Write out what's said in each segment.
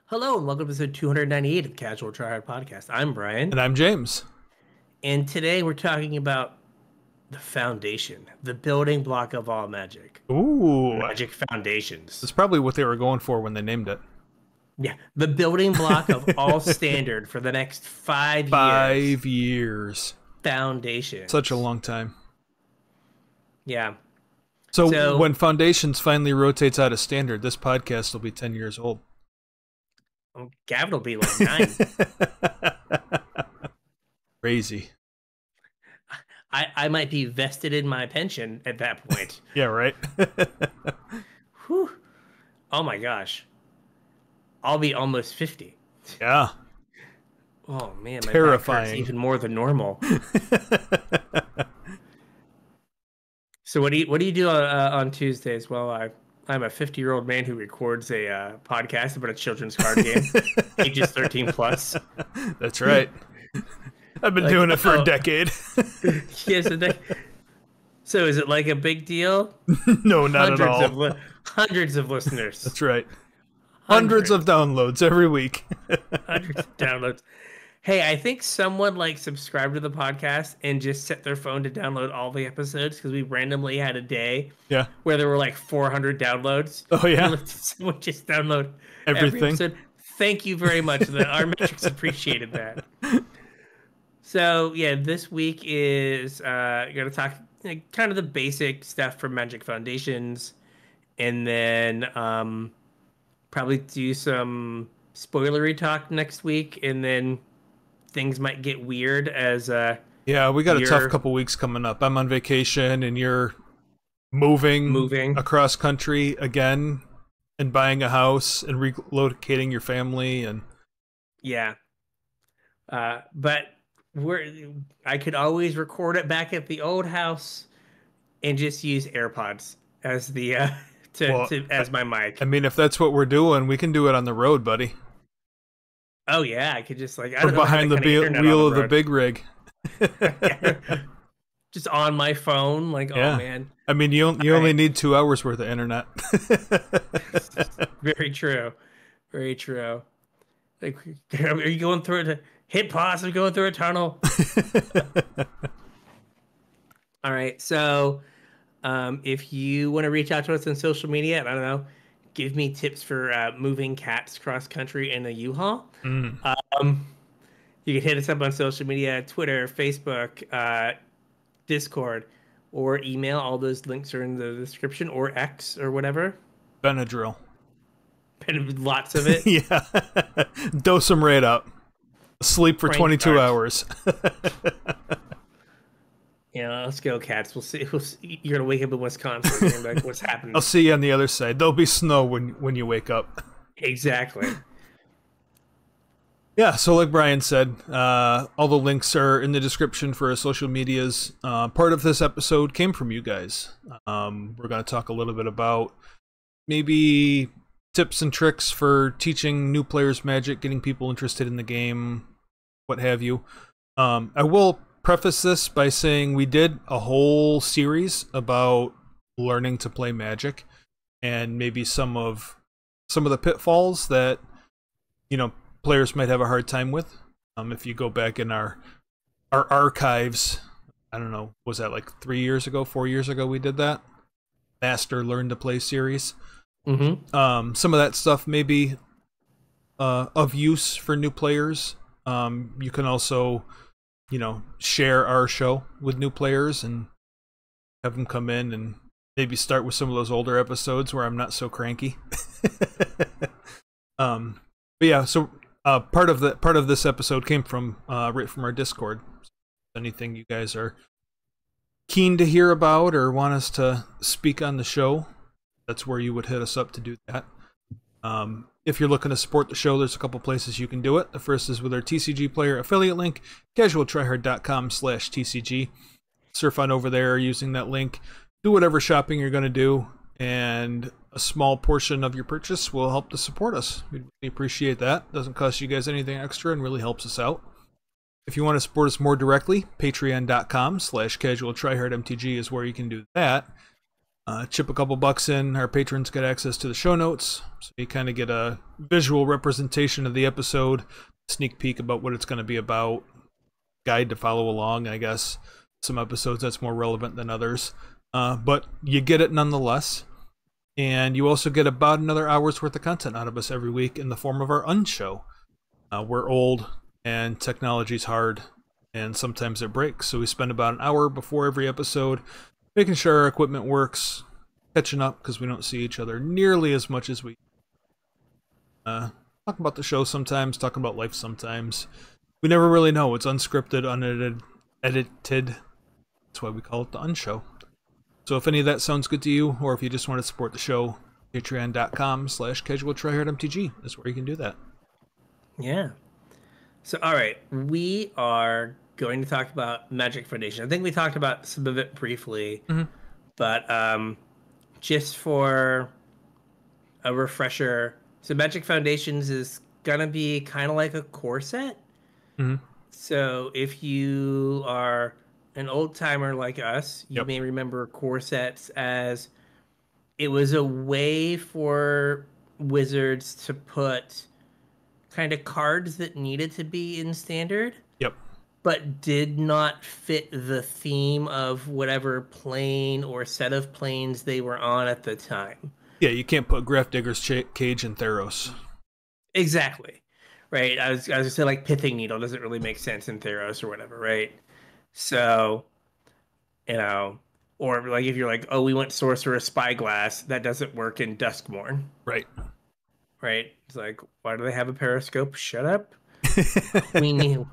Hello and welcome to episode 298 of the Casual Try Hard Podcast. I'm Brian, And I'm James. and today we're talking about the foundation, the building block of all magic. Ooh, Magic foundations. that's probably what they were going for when they named it. Yeah, the building block of all standard for the next 5 years. 5 years. Foundation. Such a long time. Yeah. So when Foundations finally rotates out of standard, this podcast will be 10 years old. Gavin will be like 9. Crazy. I might be vested in my pension at that point. Yeah, right? Whew. Oh my gosh. I'll be almost 50. Yeah. Oh man, my Terrifying. back hurts even more than normal. So what do you do on Tuesdays? Well, I'm a 50-year-old man who records a podcast about a children's card game, ages 13 plus. That's right. I've been doing it for a decade. Yes. So is it like a big deal? No, not at all. Hundreds of listeners. That's right. Hundreds of downloads every week. Hundreds of downloads. Hey, I think someone subscribed to the podcast and just set their phone to download all the episodes because we randomly had a day where there were 400 downloads. Oh, yeah? Someone just download everything. Every episode. Thank you very much. Our metrics appreciated that. So, yeah, this week is going to talk kind of the basic stuff from Magic Foundations, and then probably do some spoilery talk next week, and then things might get weird as yeah, we got a tough couple weeks coming up. I'm on vacation and you're moving across country again and buying a house and relocating your family and but I could always record it back at the old house and just use AirPods as the as my mic. I mean, if that's what we're doing, we can do it on the road, buddy. Oh yeah, I could just I don't know, behind the wheel of the big rig. Just on my phone, Oh man. I mean, you only need 2 hours worth of internet. Very true. Very true. Are you going through it? Hit pause. I'm going through a tunnel. All right. So, if you want to reach out to us on social media, I don't know, give me tips for moving cats cross country in a U-Haul. You can hit us up on social media, Twitter, Facebook, Discord, or email. All those links are in the description, or X or whatever. Benadryl. Lots of it. Yeah. Dose them right up. Sleep for 22 hours. Yeah, let's go, cats. We'll see. You're gonna wake up in Wisconsin and be what's happening? I'll see you on the other side. There'll be snow when you wake up. Exactly. Yeah, so like Brian said, all the links are in the description for our social medias. Part of this episode came from you guys. We're going to talk a little bit about maybe tips and tricks for teaching new players Magic, getting people interested in the game, what have you. I will preface this by saying we did a whole series about learning to play Magic and maybe some of the pitfalls that players might have a hard time with. If you go back in our archives, I don't know, was that 3 years ago, 4 years ago we did that Master Learn to Play series. Some of that stuff may be of use for new players. You can also share our show with new players and have them come in and maybe start with some of those older episodes where I'm not so cranky. But yeah, so part of this episode came from right from our Discord. So anything you guys are keen to hear about or want us to speak on the show, that's where you would hit us up to do that. If you're looking to support the show, there's a couple places you can do it. The first is with our TCG player affiliate link, CasualTryHard.com/TCG. Surf on over there using that link. Do whatever shopping you're going to do, and a small portion of your purchase will help to support us. We appreciate that. Doesn't cost you guys anything extra and really helps us out. If you want to support us more directly, Patreon.com/CasualTryHardMTG is where you can do that. Chip a couple bucks in, our patrons get access to the show notes, so you kind of get a visual representation of the episode, sneak peek about what it's going to be about, guide to follow along, I guess. Some episodes that's more relevant than others, but you get it nonetheless. And you also get about another hour's worth of content out of us every week in the form of our unshow. We're old, and technology's hard, and sometimes it breaks, so we spend about an hour before every episode making sure our equipment works, catching up because we don't see each other nearly as much as we talk about the show sometimes, talking about life sometimes. We never really know. It's unscripted, unedited, edited. That's why we call it the unshow. So if any of that sounds good to you, or if you just want to support the show, patreon.com/CasualTryHardMTG is where you can do that. Yeah. So, all right, we are going to talk about Magic Foundation. I think we talked about some of it briefly, but just for a refresher, so Magic Foundations is gonna be kind of like a core set. So if you are an old timer like us, you may remember core sets as it was a way for Wizards to put kind of cards that needed to be in standard. But did not fit the theme of whatever plane or set of planes they were on at the time. Yeah, you can't put Grafdigger's Cage in Theros. Exactly. Right. I was gonna say, like, Pithing Needle doesn't really make sense in Theros or whatever, right? So, or like if you're like, oh, we want Sorcerer Spyglass, that doesn't work in Duskmourn. Right. It's like, why do they have a periscope? Shut up. We need...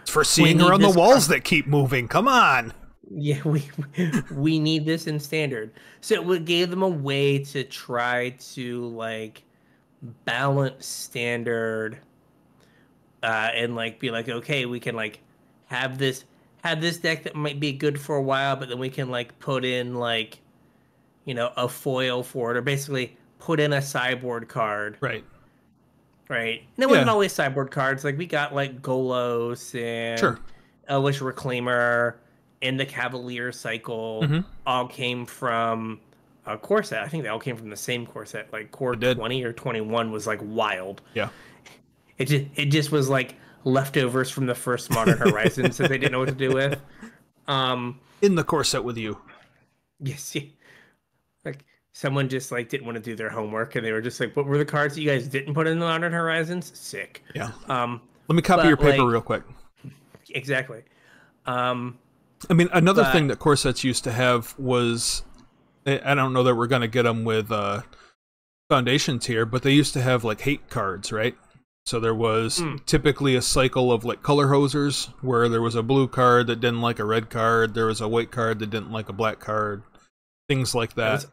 It's for seeing around the walls that keep moving. Come on. Yeah, we need this in standard. So it gave them a way to try to like balance standard, and like be like, okay, we can like have this deck that might be good for a while, but then we can like put in like, a foil for it, or basically put in a sideboard card. Right. And it wasn't always sideboard cards. Like we got like Golos and Elvish Reclaimer and the Cavalier cycle all came from a core set. I think they all came from the same core set. Like core 20 or 21 was like wild. Yeah. It just was like leftovers from the first Modern Horizons that they didn't know what to do with. In the core set with you. Yes. Like someone just like didn't want to do their homework, and they were just like, "What were the cards that you guys didn't put in the Modern Horizons?" Sick. Yeah. Let me copy your paper real quick. Exactly. I mean, another thing that core sets used to have was, I don't know that we're gonna get them with Foundations here, but they used to have like hate cards, right? So there was typically a cycle of like color hosers, where there was a blue card that didn't like a red card, there was a white card that didn't like a black card, things like that.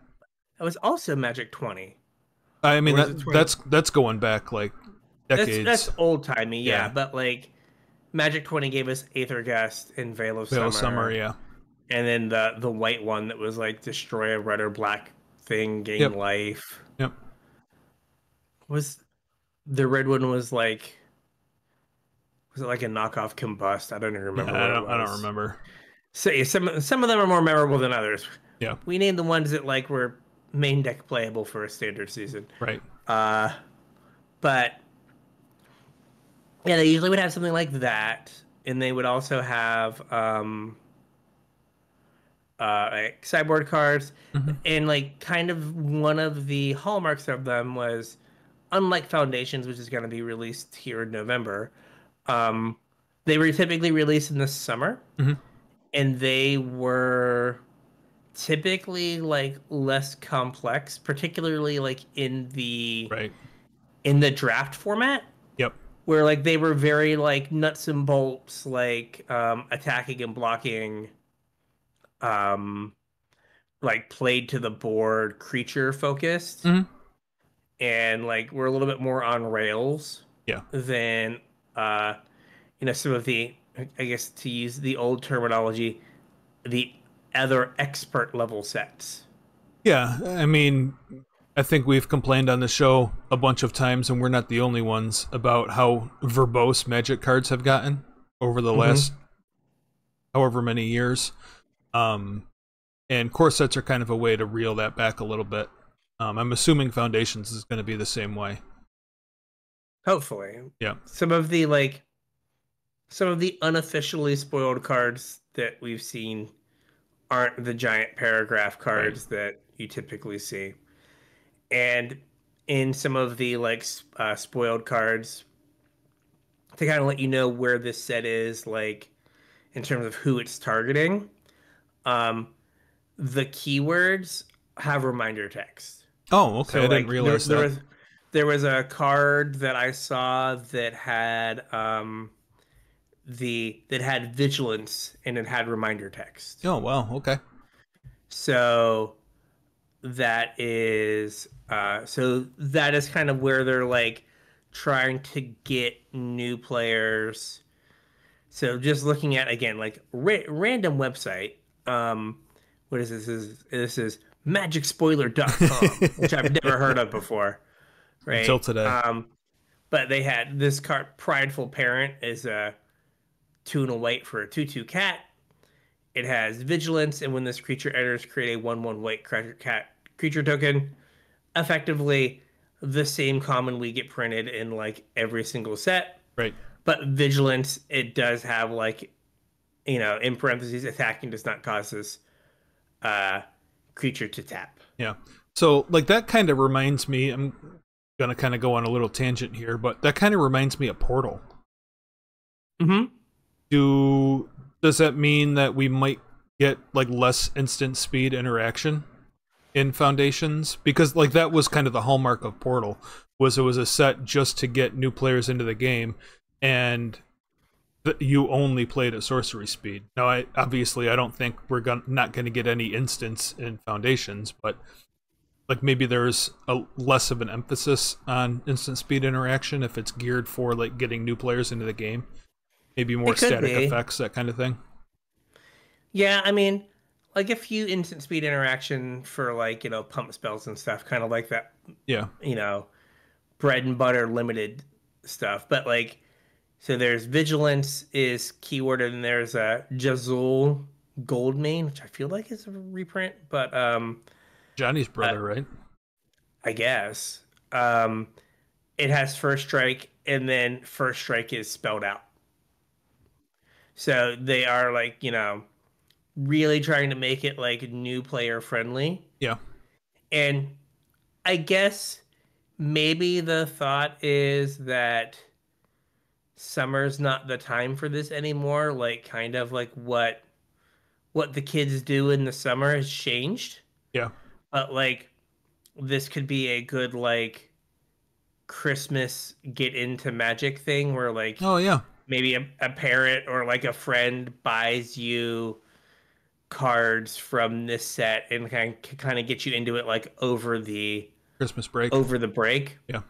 It was also Magic 20. I mean, that's going back like decades. That's old timey, yeah. But like Magic 20 gave us Aethergast and Veil of Summer. Yeah. And then the white one that was like destroy a red or black thing, gain life. Yep. Was the red one was it like a knockoff Combust? I don't even remember. I don't remember. So yeah, some of them are more memorable than others. Yeah. We named the ones that like were main deck playable for a standard season. Right. But yeah, they usually would have something like that, and they would also have like sideboard cards, and like kind of one of the hallmarks of them was, unlike Foundations, which is going to be released here in November, they were typically released in the summer, and they were typically like less complex, particularly like in the draft format. Yep. Where like they were very like nuts and bolts, like attacking and blocking, like played to the board, creature focused, and like we're a little bit more on rails. Yeah. Than some of the, I guess to use the old terminology, the other expert level sets. Yeah, I mean, I think we've complained on the show a bunch of times, and we're not the only ones, about how verbose Magic cards have gotten over the last however many years. And and core sets are kind of a way to reel that back a little bit. I'm assuming Foundations is going to be the same way. Hopefully. Yeah. Some of the unofficially spoiled cards that we've seen aren't the giant paragraph cards that you typically see. And in some of the spoiled cards, to kind of let you know where this set is, like in terms of who it's targeting, um, the keywords have reminder text. Oh, okay. So I didn't realize that. There was a card that I saw that had that had vigilance and it had reminder text. Oh, wow. Okay. So that is kind of where they're like trying to get new players. So just looking at again like random website. What is this? This is magicspoiler.com, which I've never heard of before. Right. Until today. But they had this card, Prideful Parent, is a 2 and a white for a 2/2 cat. It has vigilance, and when this creature enters, create a 1/1 white cat creature token. Effectively, the same common we get printed in like every single set. Right. But vigilance, it does have like, in parentheses, attacking does not cause this creature to tap. Yeah. So like that kind of reminds me. I'm gonna kind of go on a little tangent here, but that kind of reminds me of Portal. Mm-hmm. Does that mean that we might get like less instant speed interaction in Foundations? Because like that was kind of the hallmark of Portal, was it was a set just to get new players into the game, and you only played at sorcery speed. Now, I don't think we're not going to get any instants in Foundations, but like maybe there's a less of an emphasis on instant speed interaction if it's geared for like getting new players into the game. Maybe more static effects, that kind of thing. Yeah, I mean, like a few instant speed interaction for like, pump spells and stuff, kind of like that. Yeah. Bread and butter limited stuff. But like, so there's Vigilance is keyword, and there's a Jazul Goldmane, which I feel like is a reprint, but Johnny's brother, right? I guess. It has First Strike, and then First Strike is spelled out. So they are like, really trying to make it like new player friendly. Yeah. And I guess maybe the thought is that summer's not the time for this anymore. Like kind of like what the kids do in the summer has changed. Yeah. But like this could be a good like Christmas get into Magic thing where like, oh yeah, maybe a parent or like a friend buys you cards from this set and kind of get you into it like over the Christmas break. Yeah.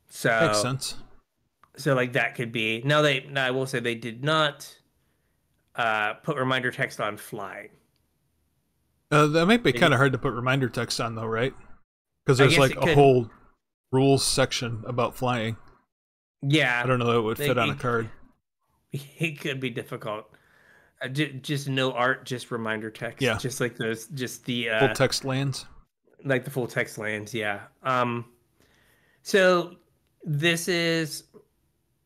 So makes sense. So like that could be. Now I will say they did not put reminder text on flying. That might be kind of hard to put reminder text on though, right? Because there's like a whole rules section about flying. Yeah. I don't know that it would fit on a card. It could be difficult. Just no art, just reminder text. Yeah. Just like those, just the full text lands. Like the full text lands, yeah. So this is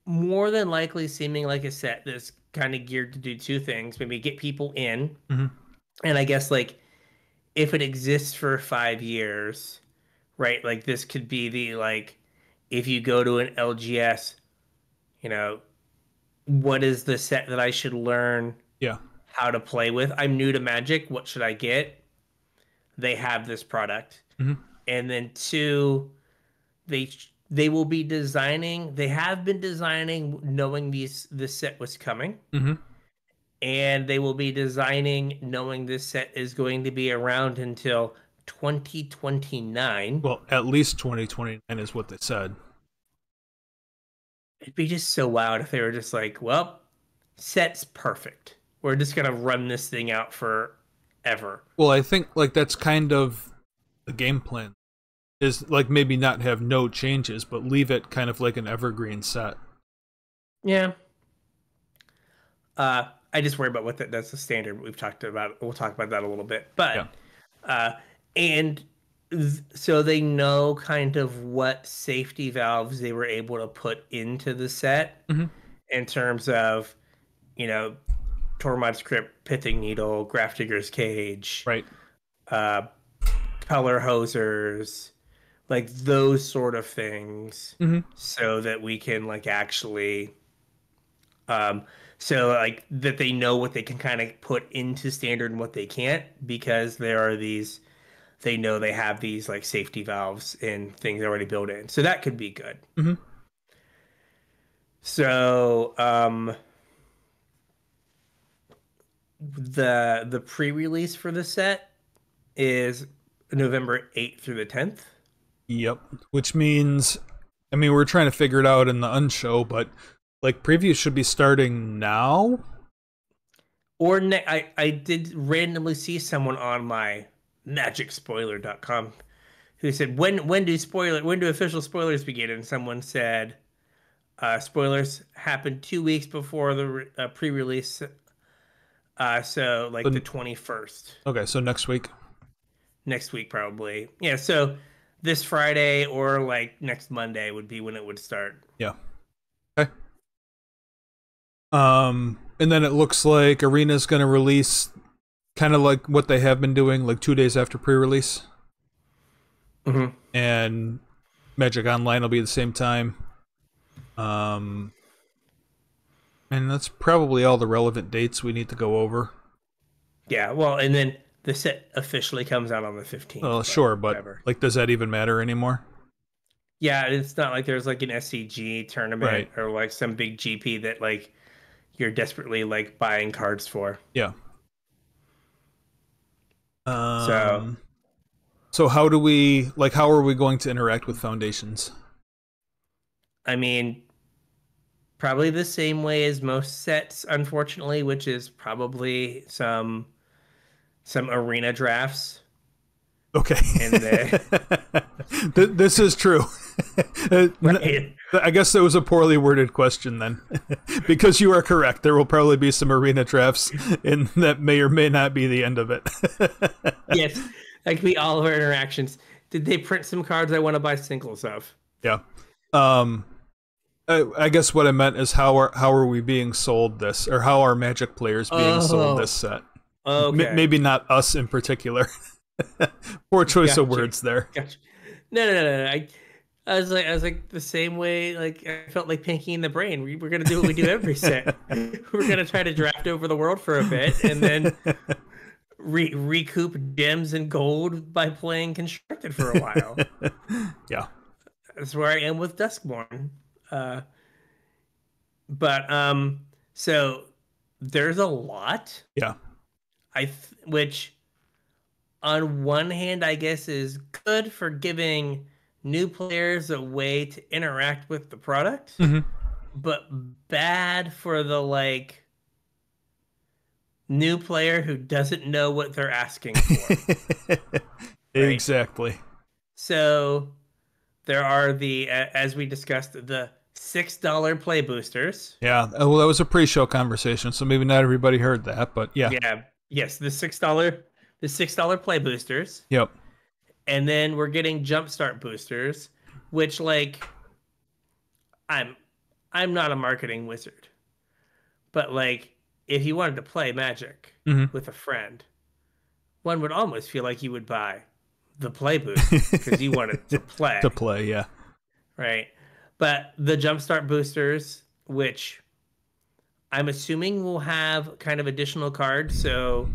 more than likely seeming like a set that's kind of geared to do two things. Maybe get people in. Mm-hmm. And I guess like if it exists for 5 years, right? Like this could be the like if you go to an LGS, what is the set that I should learn how to play with? I'm new to Magic. What should I get? They have this product. Mm-hmm. And then 2, they will be designing. They have been designing knowing this set was coming. Mm-hmm. And they will be designing knowing this set is going to be around until 2029. Well, at least 2029 is what they said. It'd be just so wild if they were just like, well, set's perfect. We're just going to run this thing out forever. Well, I think like that's kind of the game plan, is like maybe not have no changes, but leave it kind of like an evergreen set. Yeah. I just worry about what that's the standard we've talked about. We'll talk about that a little bit, but Yeah. uh, and so they know kind of what safety valves they were able to put into the set Hmm. in terms of, you know, Tormod's Crypt, Pithing Needle, Grafdigger's Cage, Right. uh, color hosers, like those sort of things, Hmm. so that we can like actually, um, so like that they know what they can kind of put into standard and what they can't, because there are these, they know they have these like safety valves and things already built in, so that could be good. Hmm. So, the pre-release for the set is November 8th through the 10th. Yep. Which means, I mean, we're trying to figure it out in the unshow, but like previews should be starting now. Or I did randomly see someone on my magicspoiler.com who said, when do official spoilers begin? And someone said, spoilers happen 2 weeks before the pre-release, so like the So, 21st, okay, so next week. next week probably. Yeah, so this Friday or like next Monday would be when it would start. Yeah. Okay. And then it looks like Arena's going to release kind of like what they have been doing, like 2 days after pre-release. Mm-hmm. And Magic Online will be the same time. Um, and that's probably all the relevant dates we need to go over. Yeah, well, and then the set officially comes out on the 15th. Well, sure, but whatever. like, does that even matter anymore? Yeah, it's not like there's like an SCG tournament Right. or like some big GP that like you're desperately like buying cards for. Yeah. So, So how do we, like, how are we going to interact with foundations? I mean, probably the same way as most sets, unfortunately, which is probably some arena drafts. Okay. And the This is true. right. I guess that was a poorly worded question then. Because you are correct. There will probably be some arena drafts, and that may or may not be the end of it. Yes, like we all of our interactions. Did they print some cards I want to buy singles of? Yeah. I guess what I meant is how are we being sold this, or how are Magic players being sold this set? Okay. Maybe not us in particular. Poor choice of words there. Gotcha. No. I was like the same way. Like I felt like Pinky in the Brain. We're gonna do what we do every set. We're gonna try to draft over the world for a bit, and then recoup gems and gold by playing constructed for a while. Yeah. That's where I am with Duskborn. But so there's a lot. Yeah. Which on one hand, I guess is good for giving new players a way to interact with the product, but bad for the like new player who doesn't know what they're asking for. Right? Exactly. So there are the, as we discussed, the $6 play boosters. Yeah. Well, that was a pre-show conversation, so maybe not everybody heard that, but yeah. Yeah. Yes, the $6 play boosters. Yep. And then we're getting jumpstart boosters, which like I'm not a marketing wizard. But like if you wanted to play Magic with a friend, one would almost feel like you would buy the play boost because you wanted to play. To play, yeah. Right. But the jumpstart boosters, which I'm assuming will have kind of additional cards, so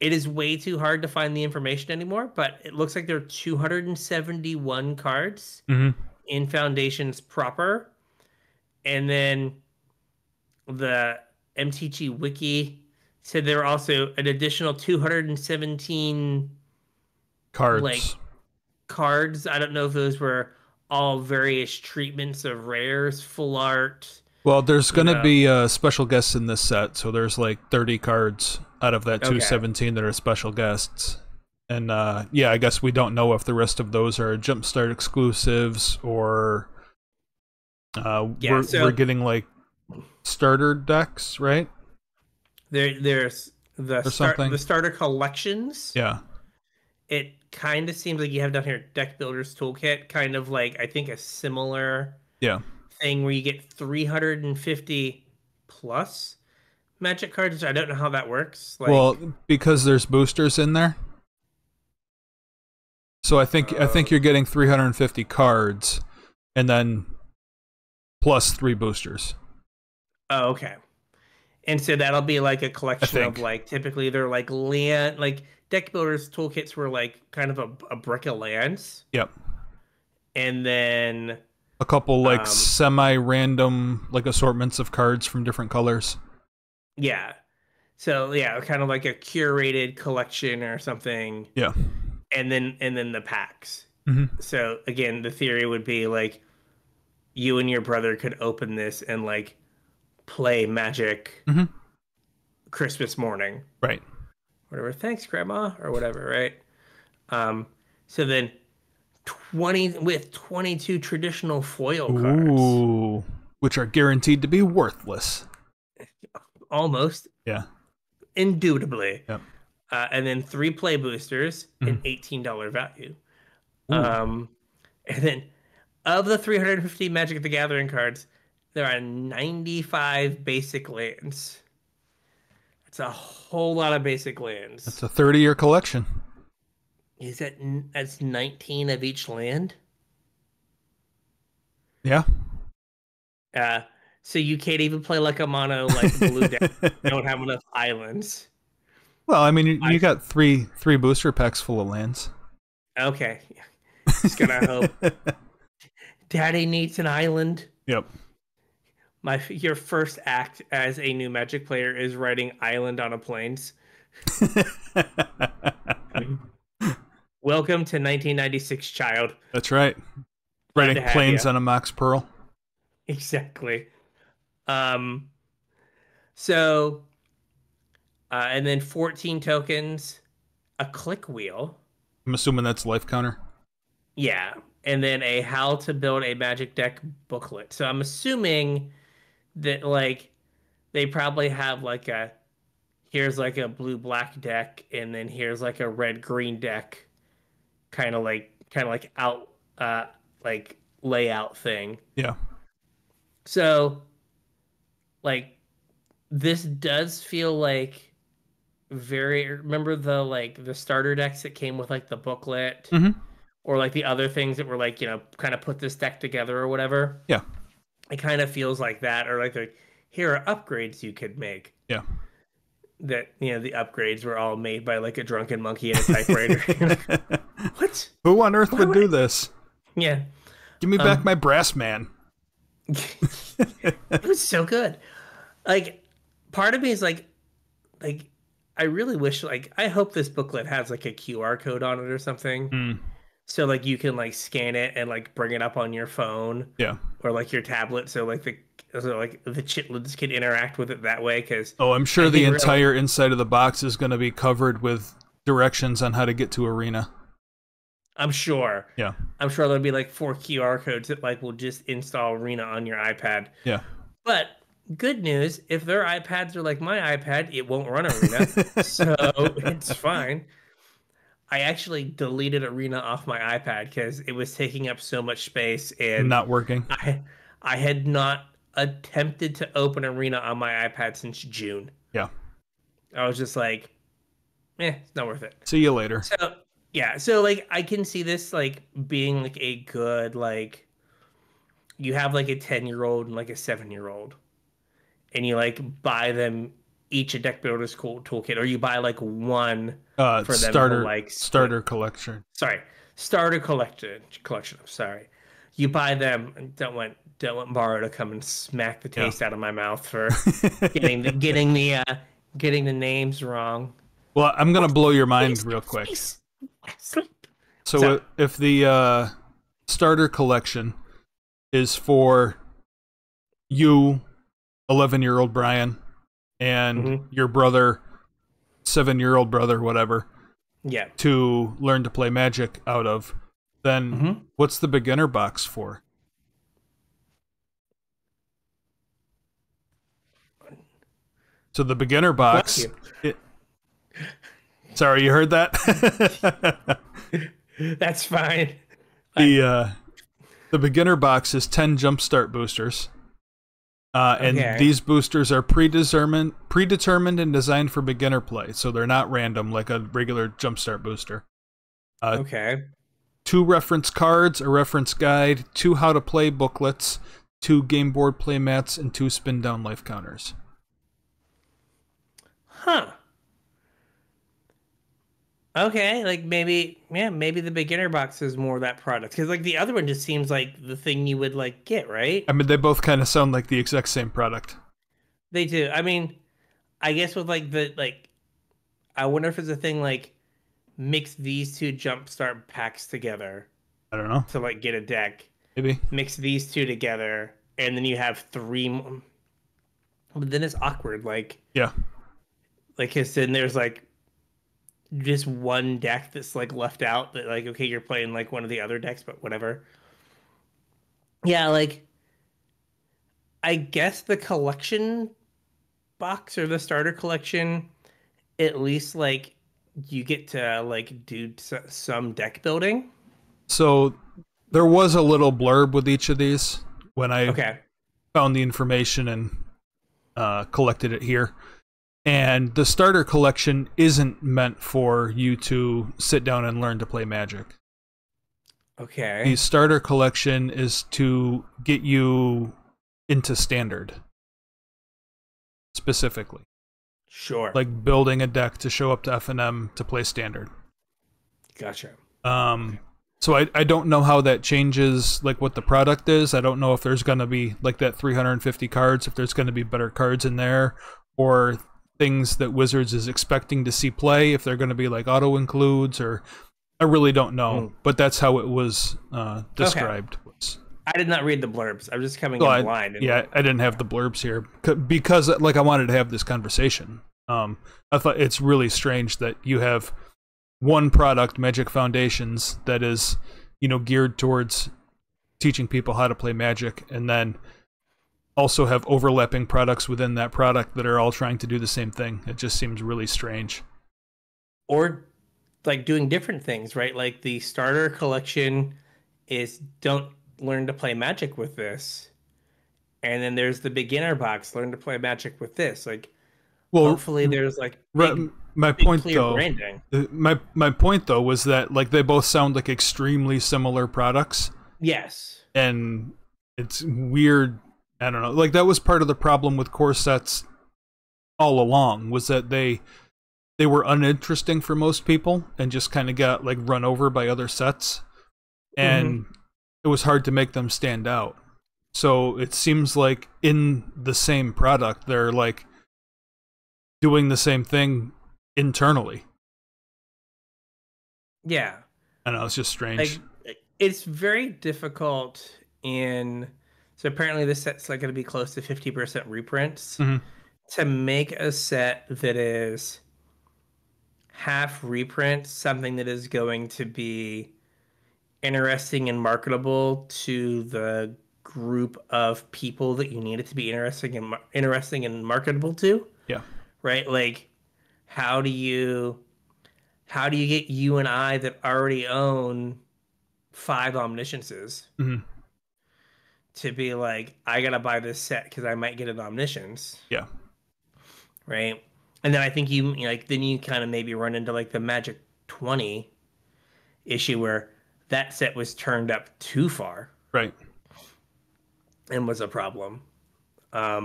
it is way too hard to find the information anymore, but it looks like there are 271 cards in Foundations proper. And then the MTG wiki said there are also an additional 217 cards. Like cards. I don't know if those were all various treatments of rares, full art. Well, there's going to be special guests in this set, so there's like 30 cards out of that 217 that are special guests. And yeah, I guess we don't know if the rest of those are Jumpstart exclusives or we're getting like starter decks, right? There's Or something. the starter collections. Yeah. It kind of seems like you have down here Deck Builder's Toolkit, kind of like I think a similar Yeah. thing where you get 350 plus Magic cards. I don't know how that works. Like, Well, because there's boosters in there. So I think you're getting 350 cards and then plus 3 boosters. oh, okay. And so that'll be like a I collection of think. like typically they're like land like Deck Builder's Toolkits were like kind of a brick of lands, Yep. and then A couple like um semi-random like assortments of cards from different colors. yeah. So yeah, kind of like a curated collection or something, Yeah. and then the packs. Hmm. So again, the theory would be like you and your brother could open this and like play Magic Hmm. Christmas morning, Right. whatever. Thanks, Grandma, or whatever, right? Um, so then 22 traditional foil cards, Ooh. Which are guaranteed to be worthless. almost Yeah. indubitably, Yep. and then 3 play boosters, Mhm. an $18 value. Ooh. And then of the 350 Magic the Gathering cards, there are 95 basic lands. It's a whole lot of basic That's lands. a 30-year collection. Is that that's 19 of each land? Yeah. Uh, so you can't even play like a mono like blue deck. You don't have enough islands. Well, I mean, you I got three booster packs full of lands. okay. Just gonna hope. Daddy needs an island. Yep. Your first act as a new Magic player is writing island on a plains. Welcome to 1996, child. That's right. Glad to Writing have planes you. on a Max Pearl. Exactly. Um. So, and then 14 tokens, a click wheel. I'm assuming that's life counter. Yeah, and then a how to build a Magic deck booklet. So I'm assuming that like they probably have like a here's like a blue black deck, and then here's like a red green deck, kind of like out like layout thing. Yeah. So like this does feel like very remember the like the starter decks that came with like the booklet Hmm. or like the other things that were like, kind of put this deck together or whatever. Yeah. It kind of feels like that, or like here are upgrades you could make. Yeah. That the upgrades were all made by like a drunken monkey and a typewriter. What? Who on earth Why would would do I? this? Yeah, Give me back my brass man. it was so good. Like, part of me is like I really wish like I hope this booklet has like a QR code on it or something. Mm. So like you can like scan it and like bring it up on your phone Yeah. or like your tablet, so like the chitlins can interact with it that way. Because Oh, I'm sure I the think entire inside of the box is going to be covered with directions on how to get to Arena. I'm sure. Yeah. I'm sure there'll be like 4 QR codes that like will just install Arena on your iPad. Yeah. But good news, if their iPads are like my iPad, it won't run Arena, so it's fine. I actually deleted Arena off my iPad because it was taking up so much space, and Not working. I had not attempted to open Arena on my iPad since June. Yeah. I was just like, it's not worth it. See you later. So yeah, so like I can see this like being like a good like you have like a 10-year-old and like a 7-year-old, and you like buy them each a deck builder's toolkit, or you buy like one for them to like starter collection. sorry, starter collection. I'm sorry. You buy them. Don't want Borrow to come and smack the taste out of my mouth for getting the names wrong. Well, I'm gonna blow your mind real quick. Sleep. So if the starter collection is for you, 11-year-old Brian, and your brother, 7-year-old brother, whatever, Yeah. to learn to play Magic out of, then what's the beginner box for? So the beginner Bless box. Sorry, you heard that? you. That's fine. The beginner box is 10 jumpstart boosters. And these boosters are predetermined and designed for beginner play, so they're not random like a regular jumpstart booster. Okay. 2 reference cards, a reference guide, 2 how to play booklets, 2 game board play mats, and 2 spin down life counters. Huh. Okay, like maybe the beginner box is more that product, because like the other one just seems like the thing you would like get, right? I mean, they both kind of sound like the exact same product. They do. I mean, I guess with I wonder if it's a thing like mix these 2 jumpstart packs together I don't know. to like get a deck. Maybe. Mix these 2 together, and then you have 3 more. But then it's awkward, Yeah. because then there's like just one deck that's like left out that like, okay, you're playing like one of the other decks, but whatever. Yeah, like I guess the collection box or the starter collection, at least like you get to like do some deck building. So there was a little blurb with each of these when I found the information and collected it here. And the starter collection isn't meant for you to sit down and learn to play Magic. Okay. The starter collection is to get you into Standard. Specifically. Sure. Like building a deck to show up to FNM to play Standard. Gotcha. So I don't know how that changes like what the product is. I don't know if there's going to be like that 350 cards, if there's going to be better cards in there, or things that Wizards is expecting to see play, if they're going to be like auto includes, or I really don't know. But that's how it was described. Okay. I did not read the blurbs. I'm just coming in blind. Yeah, I didn't have the blurbs here because like I wanted to have this conversation. I thought it's really strange that you have one product, Magic Foundations, that is, geared towards teaching people how to play Magic, and then also have overlapping products within that product that are all trying to do the same thing. It just seems really strange. Or like doing different things, right? Like the starter collection is don't learn to play Magic with this. And then there's the beginner box, learn to play Magic with this. Like, well, hopefully there's like my point though, branding. My point though was that like they both sound like extremely similar products. Yes. And it's weird. I don't know. Like that was part of the problem with core sets all along, was that they were uninteresting for most people and just kind of got like run over by other sets. And it was hard to make them stand out. So it seems like in the same product, they're like doing the same thing internally. Yeah. I know, it's just strange. Like, it's very difficult so apparently this set's like going to be close to 50% reprints. To make a set that is half reprint, something that is going to be interesting and marketable to the group of people that you need it to be interesting and marketable to. Yeah. Right? Like, how do you get you and I that already own 5 Omnisciences to be like, I gotta buy this set because I might get an Omniscience. Yeah. Right? And then I think then you kind of maybe run into like the Magic 20 issue where that set was turned up too far. Right. And was a problem. But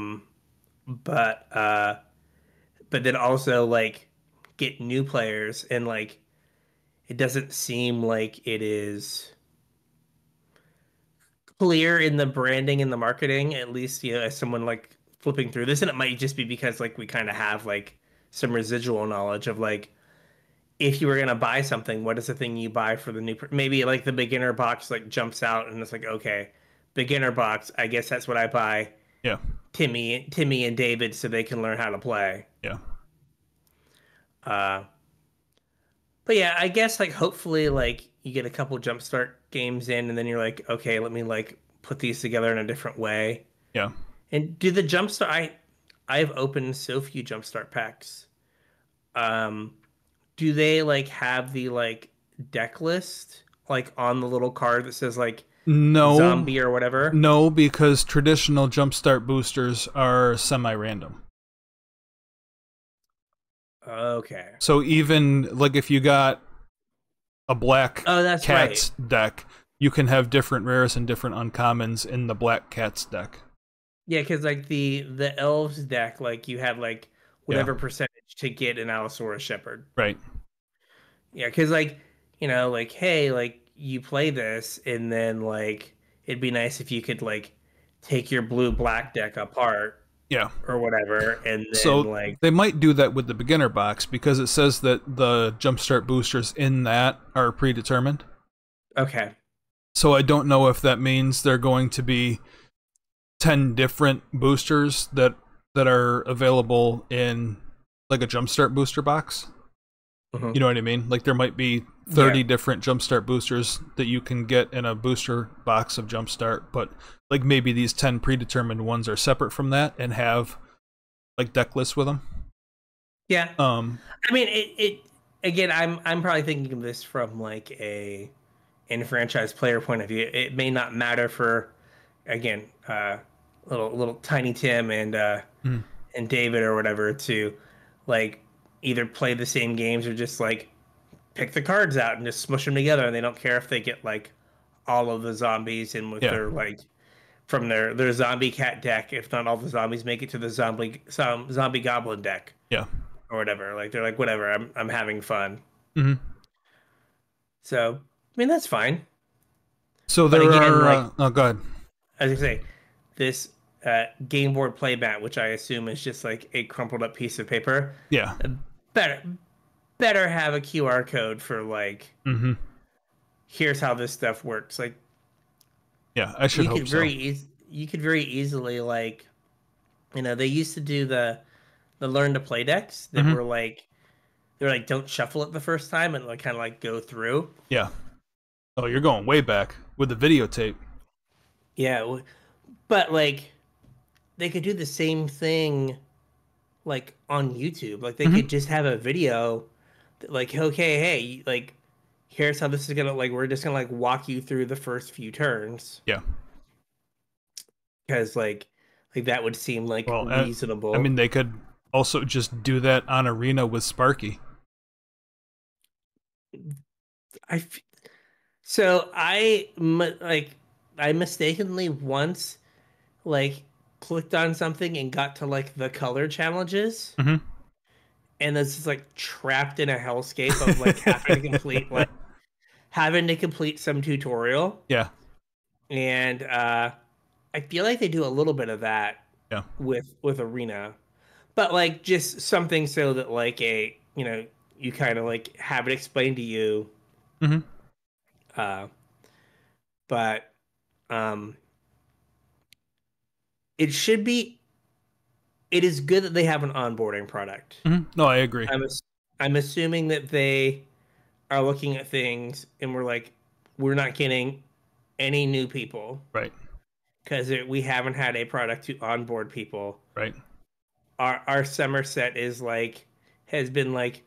then also like get new players, and like it doesn't seem like it is clear in the branding and the marketing, at least as someone like flipping through this. And it might just be because like we kind of have like some residual knowledge of like, if you were going to buy something, what is the thing you buy for the new maybe like the beginner box like jumps out and it's like, okay, beginner box, I guess that's what I buy. Yeah. Timmy and David so they can learn how to play. Yeah. But yeah, I guess like hopefully like you get a couple jumpstart games in and then you're like, okay, let me like put these together in a different way. Yeah. And do the jumpstart I've opened so few Jumpstart packs. Um, do they like have the like deck list like on the little card that says like No, zombie or whatever? no, because traditional jumpstart boosters are semi-random. Okay. So even like if you got a black Oh, that's right. cats deck, you can have different rares and different uncommons in the black cats deck. Yeah, because like the elves deck, like you had like Yeah, whatever percentage to get an Allosaurus Shepherd. right. Yeah, because like like hey, like you play this, and then like it'd be nice if you could like take your blue black deck apart Yeah. or whatever, and then So like they might do that with the beginner box because it says that the jumpstart boosters in that are predetermined. okay, So I don't know if that means they're going to be 10 different boosters that are available in like a jumpstart booster box. mhm. You know what I mean? Like there might be Yeah, 30 different jumpstart boosters that you can get in a booster box of jumpstart, but like maybe these 10 predetermined ones are separate from that and have like deck lists with them. yeah. Um I mean, it again. I'm probably thinking of this from like a enfranchised player point of view. It may not matter for again, little Tiny Tim mm, and David or whatever to like either play the same games or just like pick the cards out and just smush them together, and they don't care if they get like all of the zombies in with yeah. their like from their zombie cat deck. If not all the zombies make it to the zombie goblin deck Yeah. or whatever. Like they're like whatever. I'm having fun. Mhm. So I mean that's fine. So But there again, are like oh god. as I say, this game board playmat, which I assume is just like a crumpled up piece of paper, Yeah. uh, better better have a QR code for like Mhm. here's how this stuff works. Like Yeah, I should hope so. you could very easily like they used to do the learn to play decks that Mhm. were like they're like don't shuffle it the first time and like kind of like go through. Yeah. Oh, you're going way back with the videotape. Yeah, but like they could do the same thing like on YouTube. Like they Mhm. could just have a video that, like okay, hey, like here's how this is gonna like we're just gonna like walk you through the first few turns Yeah. because like that would seem like Well, I reasonable. mean they could also just do that on Arena with Sparky. I f- so like I mistakenly once like clicked on something and got to like the color challenges Mhm. and this is like trapped in a hellscape of like having to complete some tutorial Yeah. and I feel like they do a little bit of that Yeah. with Arena, but like just something so that like you kind of like have it explained to you. Mhm. Uh, but um, it should be. It is good that they have an onboarding product. Mhm. No, I agree. I'm ass- I'm assuming that they are looking at things and we're like, we're not getting any new people Right. because we haven't had a product to onboard people. Right. Our summer set is like has been like,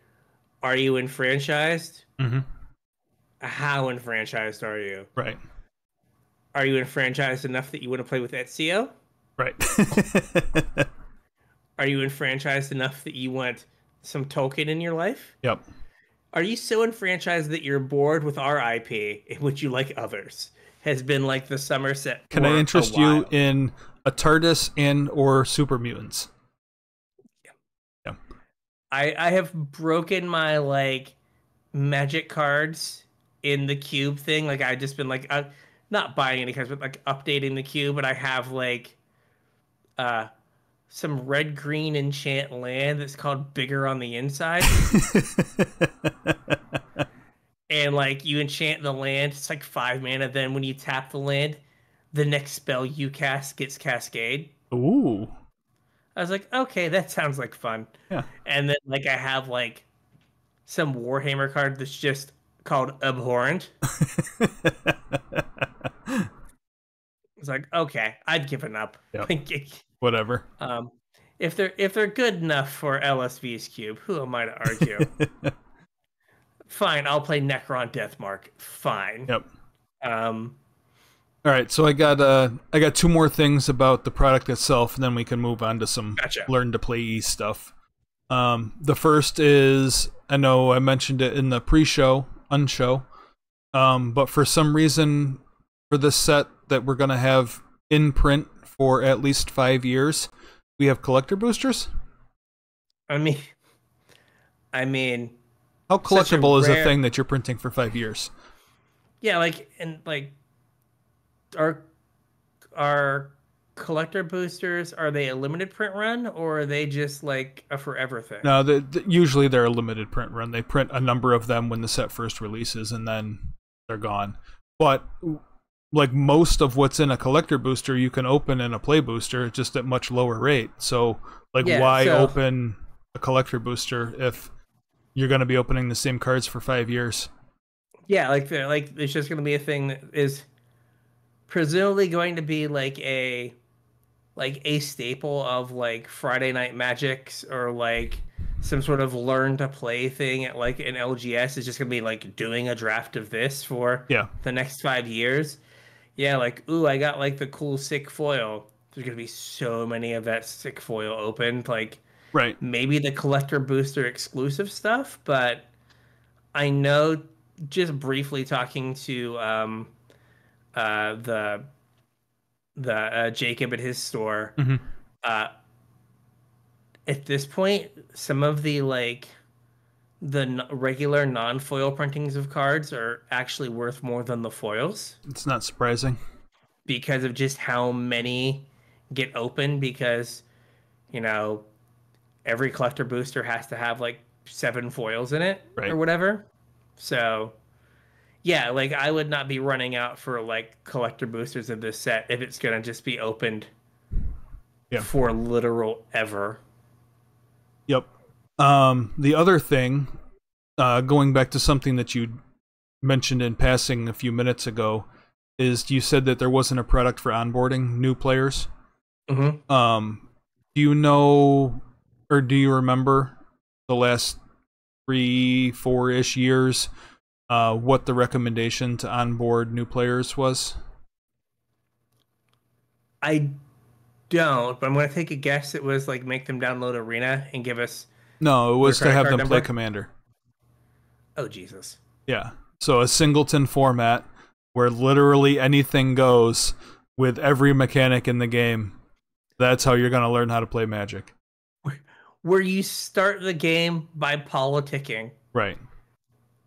are you enfranchised? Mhm. How enfranchised are you? Right. Are you enfranchised enough that you want to play with Ezio? Right. Are you enfranchised enough that you want some Tolkien in your life? Yep. Are you so enfranchised that you're bored with our IP and would you like others? Has been like the Somerset Can I for a interest you while. in a TARDIS and or super mutants? Yeah. I have broken my like magic cards in the cube thing. Like I just been like not buying any cards, but like updating the cube. But I have like uh some red green enchant land that's called Bigger on the Inside. And like you enchant the land, it's like 5 mana. Then when you tap the land, the next spell you cast gets Cascade. Ooh. I was like, okay, that sounds like fun. Yeah. And then like I have like some Warhammer card that's just called Abhorrent. It's like, okay, I'd given up. Yep. Like, Whatever. um, if they're good enough for LSV's cube, who am I to argue? Fine, I'll play Necron Deathmark. Fine. Yep. Um, All right, so I got two more things about the product itself, and then we can move on to some Gotcha. learn to play E stuff. The first is, I know I mentioned it in the pre-show, unshow, but for some reason, for this set that we're gonna have in print for at least 5 years, we have collector boosters. I mean, How such a collectible is a rare- thing that you're printing for 5 years? yeah, are collector boosters, are they a limited print run, or are they just like a forever thing? No, usually they're a limited print run. They print a number of them when the set first releases, and then they're gone. But like most of what's in a collector booster, you can open in a play booster, just at much lower rate. So, like, why open a collector booster if you're going to be opening the same cards for 5 years? Yeah, like it's just going to be a thing that is presumably going to be like a staple of like Friday Night Magics, or like some sort of learn to play thing at like an LGS. Is just gonna be like doing a draft of this for the next 5 years. Yeah, like, ooh, I got like the cool sick foil. There's gonna be so many of that sick foil opened. Like, right, maybe the collector booster exclusive stuff, but I know, just briefly talking to the Jacob at his store. Mm-hmm. At this point, some of the regular non-foil printings of cards are actually worth more than the foils. It's not surprising because of just how many get open. Because every collector booster has to have like 7 foils in it, right, or whatever. So yeah, like I would not be running out for like collector boosters of this set if it's gonna just be opened for literal ever. Yep. The other thing, going back to something that you mentioned in passing a few minutes ago, is you said that there wasn't a product for onboarding new players. Mm-hmm. Do you know, or do you remember the last 3-4-ish years, what the recommendation to onboard new players was? I don't, but I'm going to take a guess. It was like make them download Arena and give us... No, it was to have them number? play Commander. Oh, Jesus. Yeah. So a singleton format where literally anything goes with every mechanic in the game. That's how you're going to learn how to play Magic. Where you start the game by politicking. Right.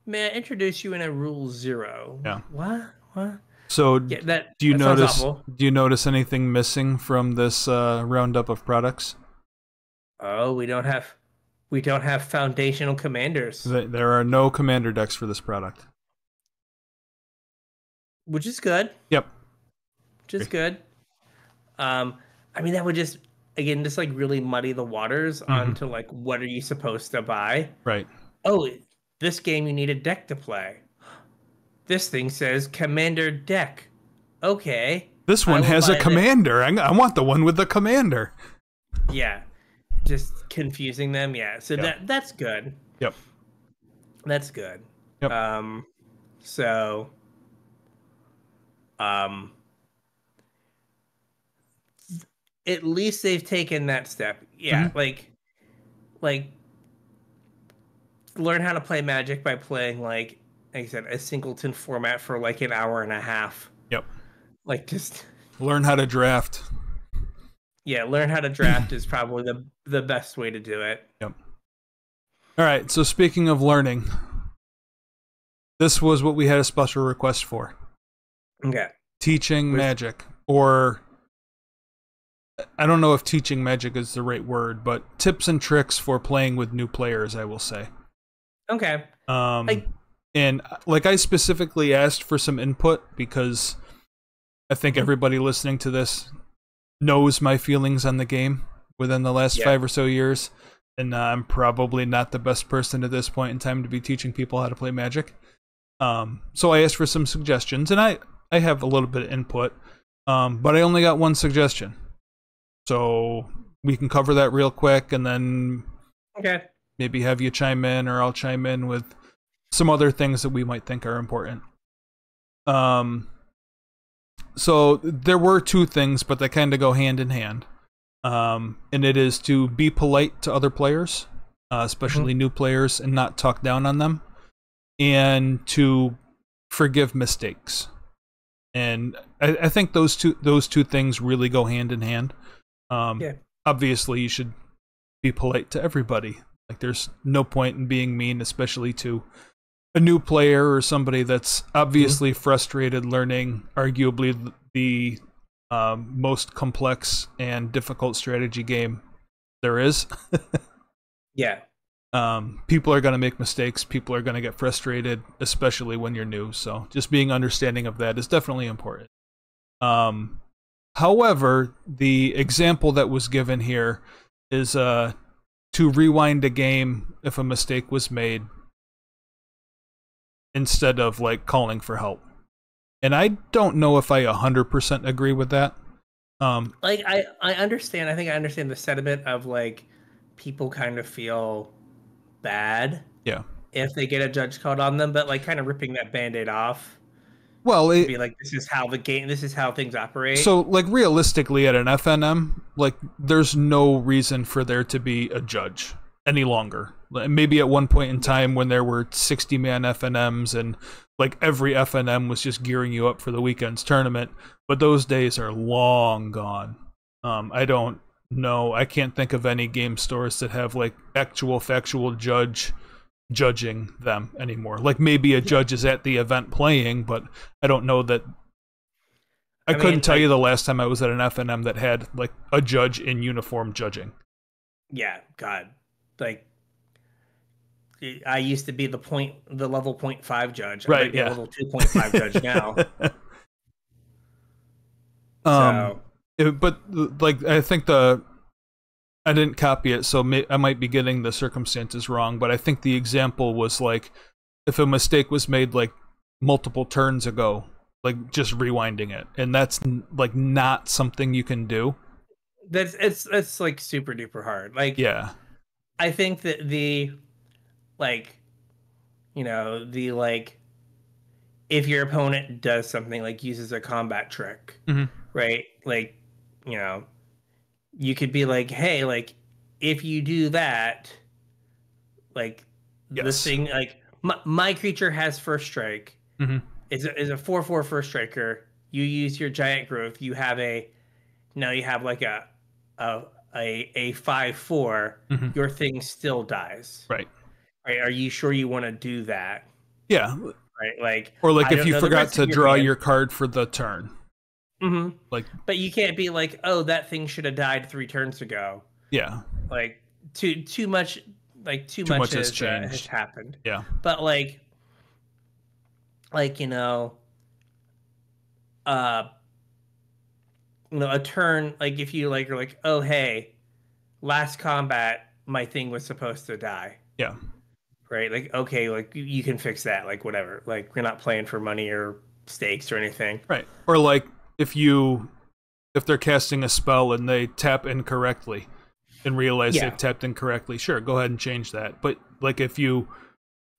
May I introduce you in a Rule 0? Yeah. What? So do you notice anything missing from this roundup of products? Oh, we don't have foundational commanders. There are no commander decks for this product. Which is good. Yep. Which is good. I mean, that would just like really muddy the waters onto like, what are you supposed to buy? Right. Oh, this game you need a deck to play. This thing says commander deck. Okay. This one has a commander. I want the one with the commander. Yeah. Just confusing them. Yeah. So that's good. Yep. That's good. Yep. At least they've taken that step. Yeah. Like learn how to play Magic by playing like I said, a singleton format for like an hour and a half. Yep. Like just learn how to draft. Yeah, learn how to draft is probably the best way to do it. Yep. All right, so speaking of learning, this was what we had a special request for. Okay. Teaching Magic, or I don't know if teaching Magic is the right word, but tips and tricks for playing with new players, I will say. Okay. And like I specifically asked for some input because I think everybody listening to this knows my feelings on the game within the last 5 or so years, and I'm probably not the best person at this point in time to be teaching people how to play Magic. So I asked for some suggestions, and I have a little bit of input, but I only got one suggestion. So we can cover that real quick, and then Okay. maybe have you chime in, or I'll chime in with some other things that we might think are important. So there were two things, but they kind of go hand in hand. And it is to be polite to other players, especially new players, and not talk down on them, and to forgive mistakes. And I think those two things really go hand in hand. Obviously, you should be polite to everybody. Like, there's no point in being mean, especially to a new player or somebody that's obviously frustrated learning arguably the most complex and difficult strategy game there is. Yeah. People are going to make mistakes. People are going to get frustrated, especially when you're new. So just being understanding of that is definitely important. However, the example that was given here is to rewind a game if a mistake was made, instead of like calling for help. And I don't know if I 100% agree with that. Like, I understand. I think I understand the sentiment of like people kind of feel bad if they get a judge called on them, but like kind of ripping that band-aid off. Well, be like, this is how things operate. So like realistically at an FNM, like there's no reason for there to be a judge any longer. Maybe at one point in time when there were 60-man FNMs and like every FNM was just gearing you up for the weekend's tournament, but those days are long gone. I don't know. I can't think of any game stores that have like actual factual judging them anymore. Like maybe a judge is at the event playing, but I don't know that. I couldn't tell you the last time I was at an FNM that had like a judge in uniform judging. Yeah, God. Like, I used to be the level 0.5 judge. I might be a level 2.5 judge now. But like I think I didn't copy it, so I might be getting the circumstances wrong. But I think the example was like if a mistake was made like multiple turns ago, like just rewinding it, and that's like not something you can do. It's like super duper hard. Like, yeah. I think that the if your opponent does something like uses a combat trick, right? Like, you could be like, hey, like if you do that, like this thing, like my creature has first strike. Is a 4/4 first striker. You use your giant growth. You have like a 5/4, your thing still dies. Right. Are you sure you want to do that? Yeah. Right. Like, or like if you forgot to draw your card for the turn. Like, but you can't be like, oh, that thing should have died 3 turns ago. Yeah. Like too much. Like too much has changed. Has happened. Yeah. But a turn, like if you like are like, oh hey, last combat my thing was supposed to die. Yeah. Right? Like, okay, like you can fix that, like whatever. Like, we're not playing for money or stakes or anything. Right. Or like if they're casting a spell and they tap incorrectly and realize they've tapped incorrectly, sure, go ahead and change that. But like if you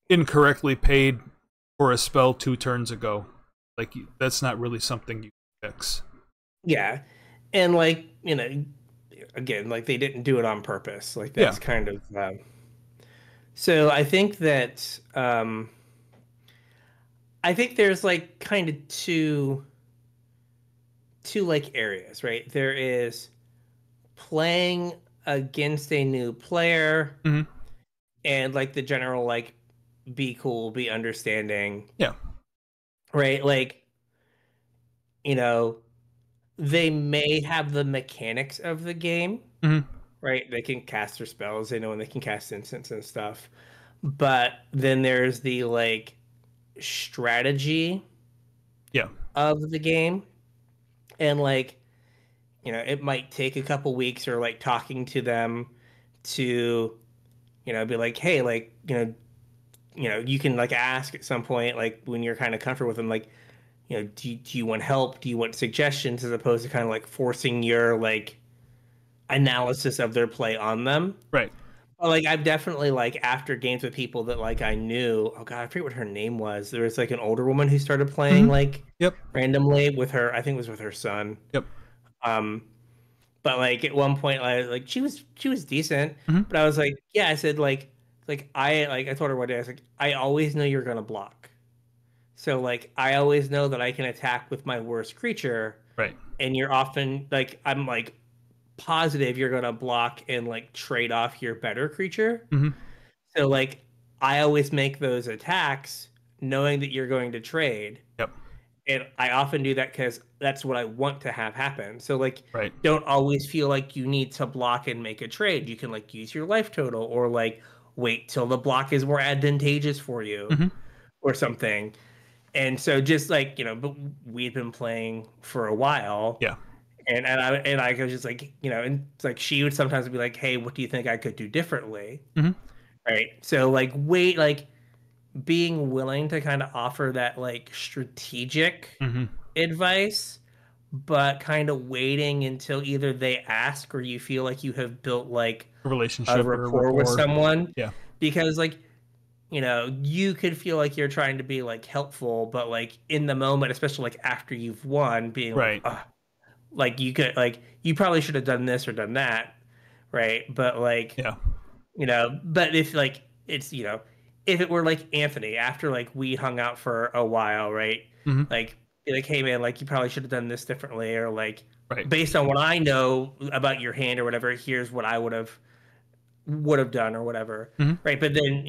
incorrectly paid for a spell 2 turns ago, like that's not really something you can fix. Yeah. And like, again, like they didn't do it on purpose. Like that's kind of so I think that I think there's like kind of two like areas, right? There is playing against a new player and like the general like be cool, be understanding. Yeah. Right? Like, they may have the mechanics of the game, right? They can cast their spells, they know when they can cast instants and stuff. But then there's the like strategy of the game. And like, it might take a couple weeks or like talking to them to, be like, hey, like, you can like ask at some point, like when you're kind of comfortable with them, like, do you want help? Do you want suggestions, as opposed to kind of like forcing your like analysis of their play on them. Right. But, like, I've definitely, like, after games with people that, like, I knew, oh God, I forget what her name was. There was like an older woman who started playing, Mm-hmm. like, Yep. randomly with her, I think it was with her son. Yep. Um, but, like, at one point, like, she was decent, Mm-hmm. but I was like, yeah, I said, I told her one day, I was like, I always know you're gonna block. So, like, I always know that I can attack with my worst creature, Right. and you're often like, I'm like positive you're gonna block and like trade off your better creature. Mm-hmm. So, like, I always make those attacks knowing that you're going to trade. Yep. And I often do that because that's what I want to have happen. So, like, Right. don't always feel like you need to block and make a trade. You can, like, use your life total or, like, wait till the block is more advantageous for you Mm-hmm. or something. And so, just like, but we'd been playing for a while. Yeah. And I was just like, and it's like she would sometimes be like, hey, what do you think I could do differently? Mm-hmm. Right. So, like, being willing to kind of offer that, like, strategic Mm-hmm. advice, but kind of waiting until either they ask or you feel like you have built, like, A a relationship or a rapport with rapport. someone. Yeah. Because, like, you could feel like you're trying to be, like, helpful, but, like, in the moment, especially, like, after you've won, being like, Right. like, you could, like, you probably should have done this or done that. Right. But, like, Yeah. but if, like, it's, if it were like Anthony after, like, we hung out for a while, right? Mm-hmm. Like, be like, hey man, like, you probably should have done this differently, or, like, Right. based on what I know about your hand or whatever, here's what I would have done or whatever. Mm-hmm. Right. But then,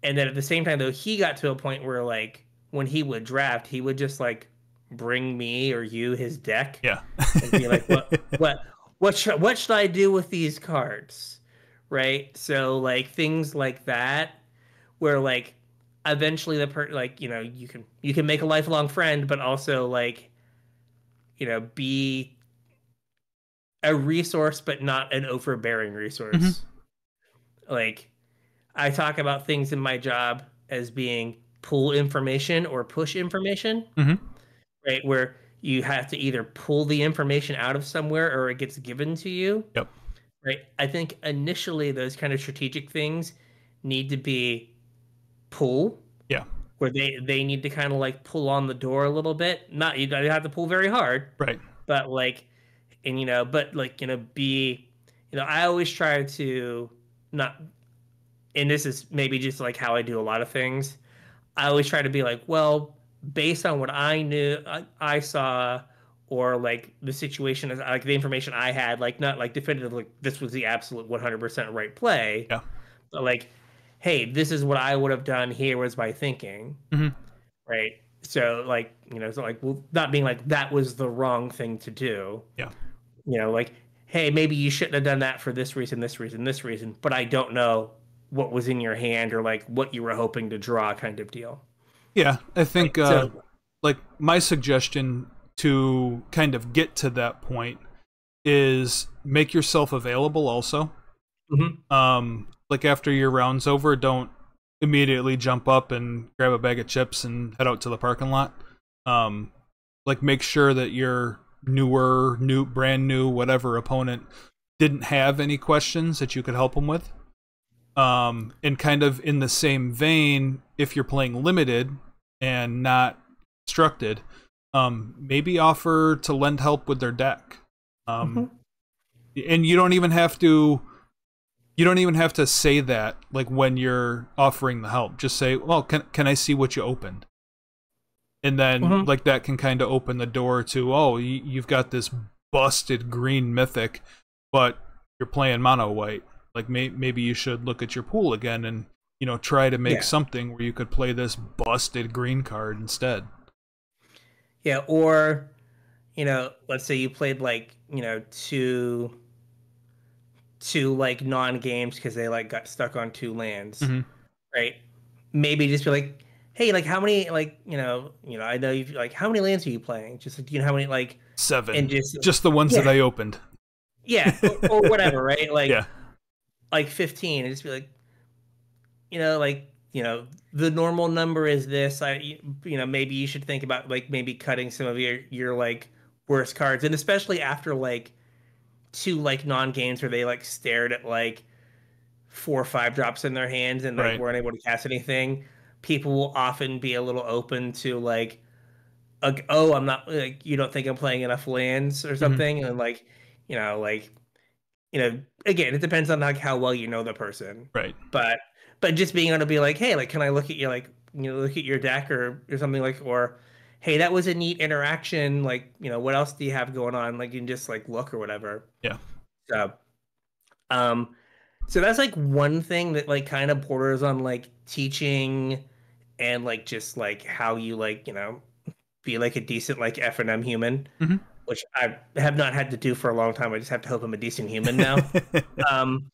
and then at the same time though, he got to a point where, like, when he would draft, he would just, like, bring me or you his deck Yeah. and be like, what should I do with these cards? Right. So, like, things like that, where, like, eventually like, you can make a lifelong friend, but also, like, be a resource, but not an overbearing Mm-hmm. resource. Like, I talk about things in my job as being pull information or push information, Mm-hmm. right? Where you have to either pull the information out of somewhere or it gets given to you. Yep. Right. I think initially those kind of strategic things need to be pull, Yeah. where they need to kind of, like, pull on the door a little bit. Not, you don't have to pull very hard, Right. but, like, and, but, like, be, I always try to not, and this is maybe just, like, how I do a lot of things. I always try to be like, well, based on what I knew, I saw, or, like, the situation is, like, the information I had, like, not, like, definitively, like, this was the absolute 100% right play, Yeah. but, like, hey, this is what I would have done. Here was my thinking, Mm-hmm. right? So, like, so, like, well, not being like that was the wrong thing to do. Yeah. Like, hey, maybe you shouldn't have done that for this reason, this reason, this reason, but I don't know what was in your hand or, like, what you were hoping to draw, kind of deal. Yeah. I think Right? So, like my suggestion to kind of get to that point is make yourself available also. mhm. Like after your round's over, don't immediately jump up and grab a bag of chips and head out to the parking lot. Like make sure that your brand new, whatever opponent didn't have any questions that you could help them with. And kind of in the same vein, if you're playing limited and not constructed, maybe offer to lend help with their deck. And you don't even have to say that, like, when you're offering the help. Just say, well, can I see what you opened? And then like that can kind of open the door to, oh, you've got this busted green mythic, but you're playing mono white. Like maybe you should look at your pool again and try to make something where you could play this busted green card instead. Yeah, or, let's say you played, like, two like non-games because they, like, got stuck on two lands, Mm-hmm. right? Maybe just be like, hey, like, how many, like, I know you've, like, how many lands are you playing? Just, like, how many, like, 7, and just the ones that I opened. Yeah, or whatever, right? Like, Yeah. like 15, and just be like, like, the normal number is this. Maybe you should think about, like, maybe cutting some of your like worst cards, and especially after, like, two like non-games where they like stared at like 4 or 5 drops in their hands and like Right. weren't able to cast anything, people will often be a little open to like, oh, I'm not like you don't think I'm playing enough lands or Hmm. something, and like again, it depends on like how well you know the person, Right. but just being able to be like, hey, like, can I look at you like look at your deck or something like, or hey, that was a neat interaction, like what else do you have going on? Like you can just like look or whatever. Yeah. So um, so that's like one thing that like kind of borders on like teaching and like just like how you like be like a decent like F&M human, Hmm. which I have not had to do for a long time. I just have to hope I'm a decent human now. Um,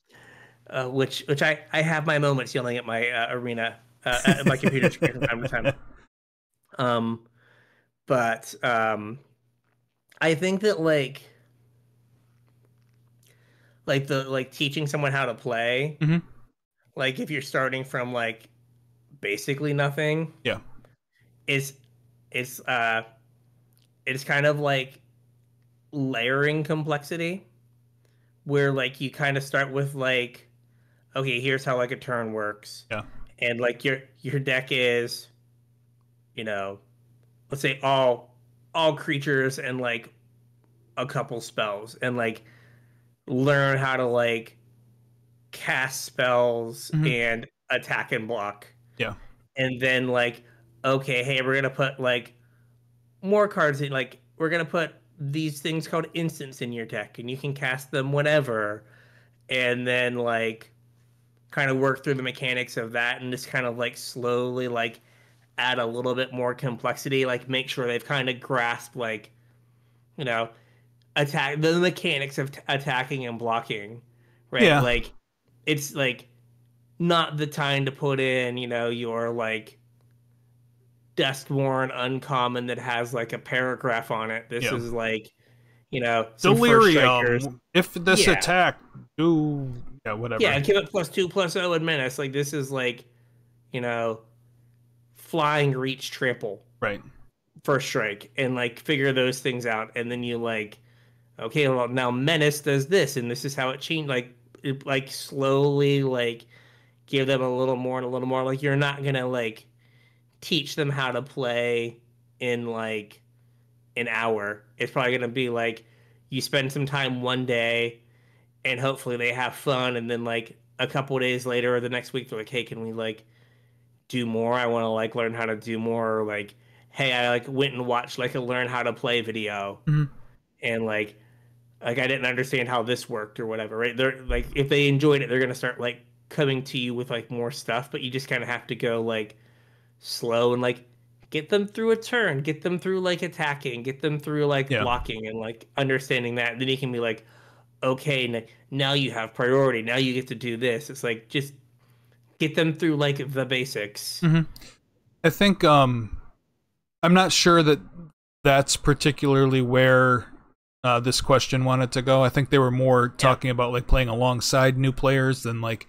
which I have my moments yelling at my arena at my computer screen from time to time. Um, but I think that like the like teaching someone how to play, Hmm. like if you're starting from like basically nothing, Yeah. is it's it's kind of like layering complexity where like you kind of start with like, okay, here's how like a turn works, Yeah. and like your deck is, you know, let's say all creatures and like a couple spells, and like learn how to like cast spells Hmm. and attack and block, Yeah. and then like, okay, hey, we're gonna put like more cards in, like we're gonna put these things called instants in your deck, and you can cast them whenever, and then like kind of work through the mechanics of that and just kind of like slowly like add a little bit more complexity, like make sure they've kind of grasped like, you know, attack the mechanics of attacking and blocking, right? Yeah. Like it's like not the time to put in, your like Duskborn uncommon that has like a paragraph on it. This Yeah. is like, some first strikers. Delirium. If this Yeah. attack, do yeah, Yeah, whatever. give it +2/+0 and menace. Like this is like, you know, flying reach trample Right. first strike and like figure those things out, and then you like, okay, well now menace does this and this is how it changed, like like slowly like give them a little more and a little more. Like you're not gonna like teach them how to play in like an hour. It's probably gonna be like you spend some time one day and hopefully they have fun, and then like a couple of days later or the next week they're like, hey, can we like do more? I want to like learn how to do more. Or like, hey, I like went and watched like a learn how to play video, Hmm. and like I didn't understand how this worked or whatever, right? They're like, if they enjoyed it, they're gonna start like coming to you with like more stuff, but you just kind of have to go like slow and like get them through a turn, get them through like attacking, get them through like Yeah. blocking and like understanding that. And then you can be like, okay, now you have priority. Now you get to do this. It's like just get them through like the basics. Hmm. I think I'm not sure that that's particularly where this question wanted to go. I think they were more Yeah. talking about like playing alongside new players than like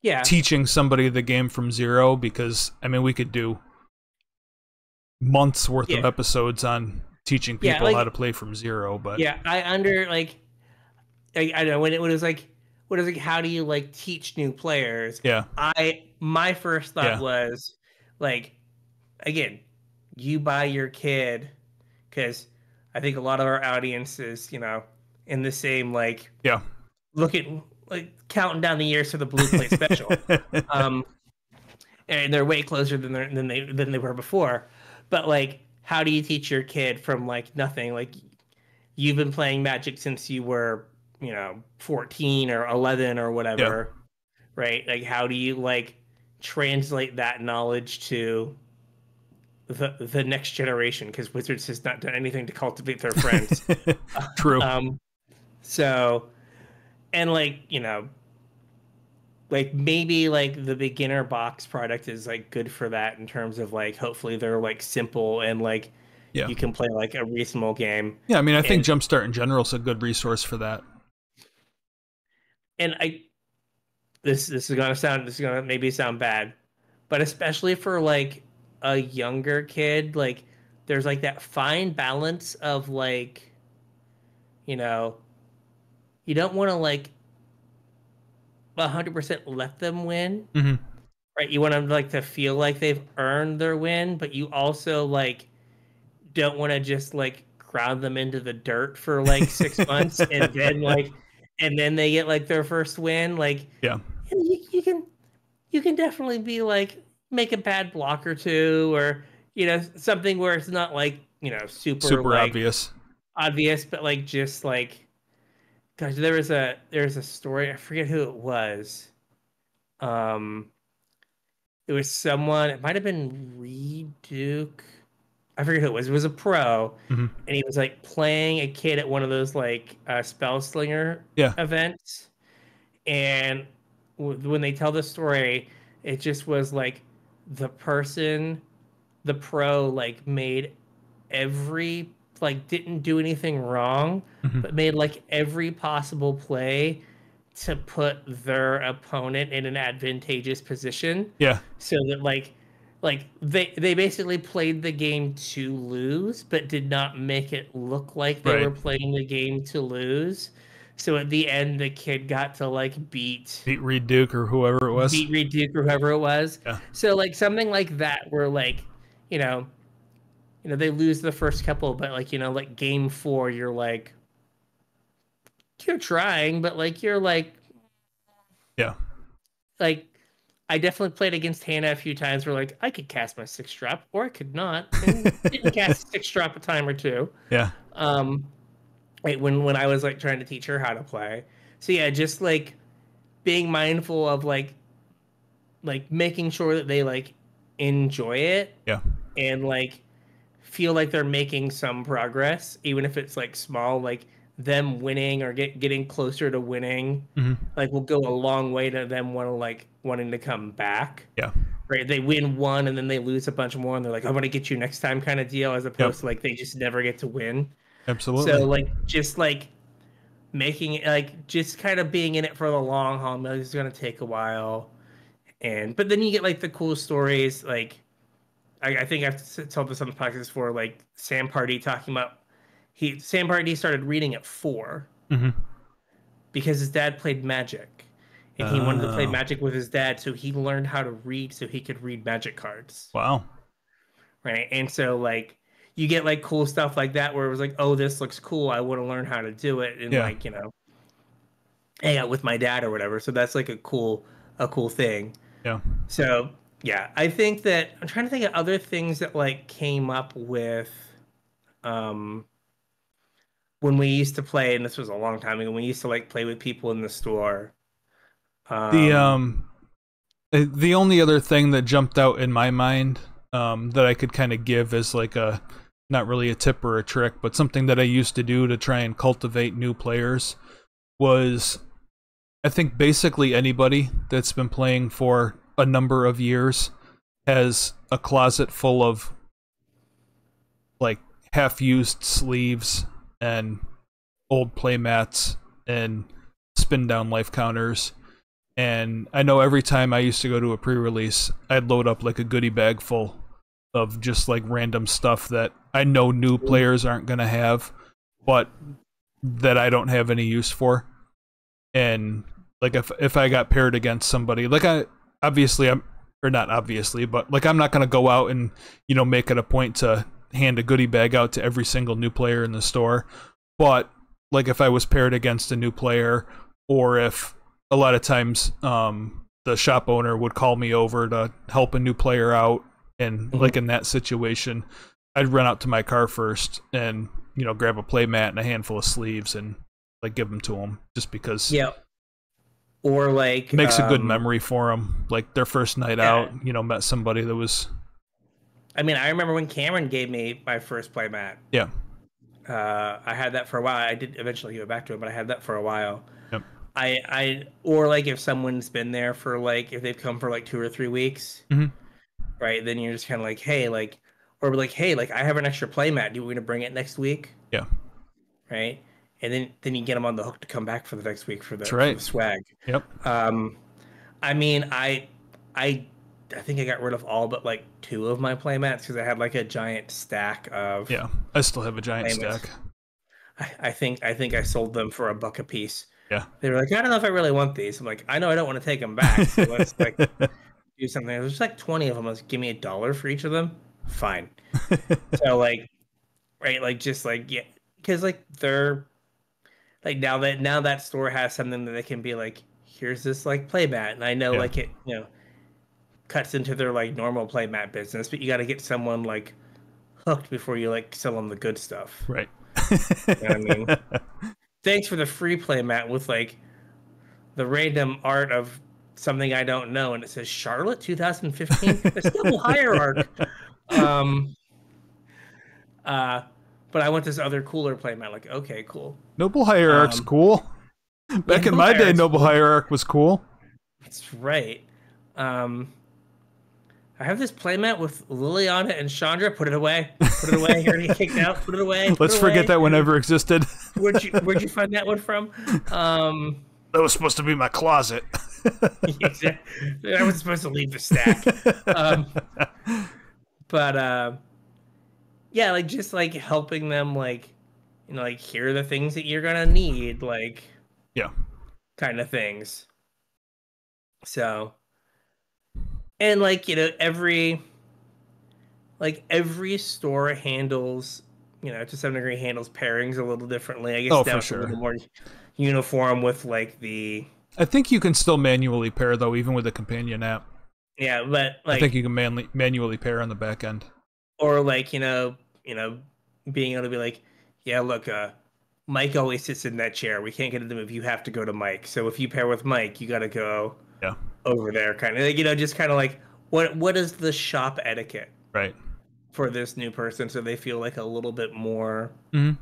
Yeah. teaching somebody the game from zero, because I mean we could do months worth of Yeah. episodes on teaching Yeah. people how to play from zero, but Yeah. I under like, I know when it was like, what is like, how do you like teach new players? yeah. My first thought Yeah. was like, again, you buy your kid, because I think a lot of our audience is, in the same like Yeah. looking like counting down the years to the blue plate special. Um, and they're way closer than they were before. But like, how do you teach your kid from like nothing? Like you've been playing Magic since you were, 14 or 11 or Yeah. whatever, right? Like how do you like translate that knowledge to the next generation? Because Wizards has not done anything to cultivate their friends. True. Um, so and like, like maybe like the beginner box product is like good for that in terms of like hopefully they're like simple and like Yeah. you can play like a reasonable game. Yeah, I mean I think And Jumpstart in general is a good resource for that. I this is gonna maybe sound bad, but especially for like a younger kid, like there's like that fine balance of like, you know, you don't want to like 100% let them win, Hmm. right? You want them like to feel like they've earned their win, but you also like don't want to just like ground them into the dirt for like 6 months and then they get like their first win. Like Yeah. you can definitely be like make a bad block or two, or something where it's not like super Super like obvious. obvious, but like just like gosh, there was a story, I forget who it was. um it was someone, it might have been Reed Duke, I forget who it was. It was a pro, Hmm. and he was like playing a kid at one of those like spell slinger Yeah. events. And when they tell the story, it just was like the person, the pro, like made every like didn't do anything wrong, Hmm. but made like every possible play to put their opponent in an advantageous position, Yeah. so that like they basically played the game to lose but did not make it look like they Right. were playing the game to lose. So at the end the kid got to like Beat Reed Duke or whoever it was. beat Reed Duke or whoever it was. Yeah. So like something like that where like you know they lose the first couple, but like like game 4 you're trying, but like you're Yeah. like I definitely played against Hannah a few times where like I could cast my 6 drop or I could not, and didn't cast 6 drop a time or two. Yeah. Um, right, when I was like trying to teach her how to play. So yeah, just like being mindful of like making sure that they like enjoy it Yeah. and like feel like they're making some progress, even if it's like small, like them winning or getting closer to winning, Hmm. like will go a long way to them wanting to come back. Yeah. Right? They win one and then they lose a bunch more, and they're like, "I'm gonna get you next time," kind of deal, as Yep. opposed to like they just never get to win. So Absolutely. like just like making it like just kind of being in it for the long haul. Like, it's gonna take a while, and but then you get like the cool stories like. I think I've told this on the podcast before, like Sam Party talking about Sam Party started reading at 4 Hmm. because his dad played Magic, and he wanted to play Oh, Magic with his dad, so he learned how to read so he could read Magic cards, wow. right? And so like you get like cool stuff like that where it was like, oh, this looks cool, I want to learn how to do it, and Yeah. like hang out with my dad or whatever. So that's like a cool thing. Yeah. So yeah, I think that I'm trying to think of other things that like came up with um when we used to play, and this was a long time ago, we used to like play with people in the store. The Um, um the only other thing that jumped out in my mind that I could kind of give as like a not really a tip or a trick, but something that I used to do to try and cultivate new players was I think basically anybody that's been playing for a number of years has a closet full of like half-used sleeves and old playmats and spin down life counters. And I know every time I used to go to a pre-release, I'd load up like a goodie bag full of just like random stuff that I know new players aren't gonna have, but that I don't have any use for. And like if I got paired against somebody, like I obviously I'm or not obviously, but like I'm not gonna go out and make it a point to hand a goodie bag out to every single new player in the store. But like if I was paired against a new player, or if a lot of times the shop owner would call me over to help a new player out, and mhm. like in that situation, I'd run out to my car first and grab a play mat and a handful of sleeves and like give them to them, just because Yeah, or it like makes a good memory for them, like their first night yeah. out, met somebody that was I mean, I remember when Cameron gave me my first playmat. yeah. I had that for a while. I did eventually give it back to him, but I had that for a while. Yep. I or like if someone's been there for like if they've come for like 2 or 3 weeks, Hmm. right? Then you're just kind of like, hey, like, or like, hey, like I have an extra playmat. Do you want to bring it next week? Yeah, Right? And then you get them on the hook to come back for the next week that's for the right. swag. Yep. Um, I mean, I I think I got rid of all but like 2 of my playmats because I had like a giant stack of Yeah, I still have a giant playmats. stack. I think I sold them for $1 a piece Yeah. They were like, I don't know if I really want these. I'm like, I know I don't want to take them back. So let's like do something. There's like 20 of them. Let's give me $1 for each of them. Fine. So like, right, like just like yeah, because like they're like now that store has something that they can be like, here's this like playmat, and I know Yeah. like it cuts into their like normal playmat business, but you got to get someone like hooked before you like sell them the good stuff. Right. You know what I mean? Thanks for the free playmat with like the random art of something I don't know, and it says Charlotte 2015. It's double hierarch. Um, but I want this other cooler playmat. Like, okay, cool. Noble Hierarch's Um, cool. yeah, Back in my day, Noble cool. Hierarch was cool. That's right. Um, I have this playmat with Lily on it and Chandra. Put it away. Put it away. You're getting kicked out. Put it away. Put Let's it forget away. that one ever existed. Where'd you find that one from? That was supposed to be my closet. Exactly. I was supposed to leave the stack. But yeah, like just like helping them like like here are the things that you're gonna need, like Yeah. kind of things. So and like every store handles to some degree handles pairings a little differently. I guess Oh, now for it's a little sure. more uniform with like the I think you can still manually pair, though, even with the companion app. yeah, but I like think you can manually pair on the back end. or like being able to be like, yeah, look, Mike always sits in that chair. We can't get him to move. You have to go to Mike. So if you pair with Mike, you got to go Yeah. over there, kind of like, just kind of like what is the shop etiquette Right. for this new person, so they feel like a little bit more Mm-hmm.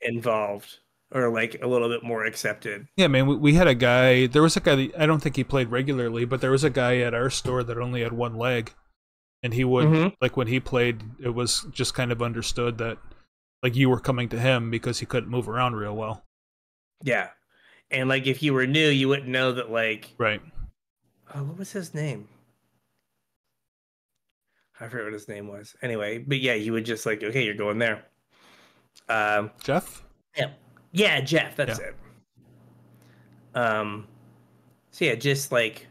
involved or like a little bit more accepted. Yeah, man, we had a guy, there was a guy, I don't think he played regularly, but there was a guy at our store that only had one leg. And he would, Mm-hmm. like when he played, it was just kind of understood that like you were coming to him because he couldn't move around real well. Yeah. And like if you were new, you wouldn't know that like Right. what was his name? I forget what his name was. Anyway, but yeah, you would just like, okay, you're going there. Jeff? Yeah. Yeah, Jeff, that's Yeah. it. Um so yeah, just like,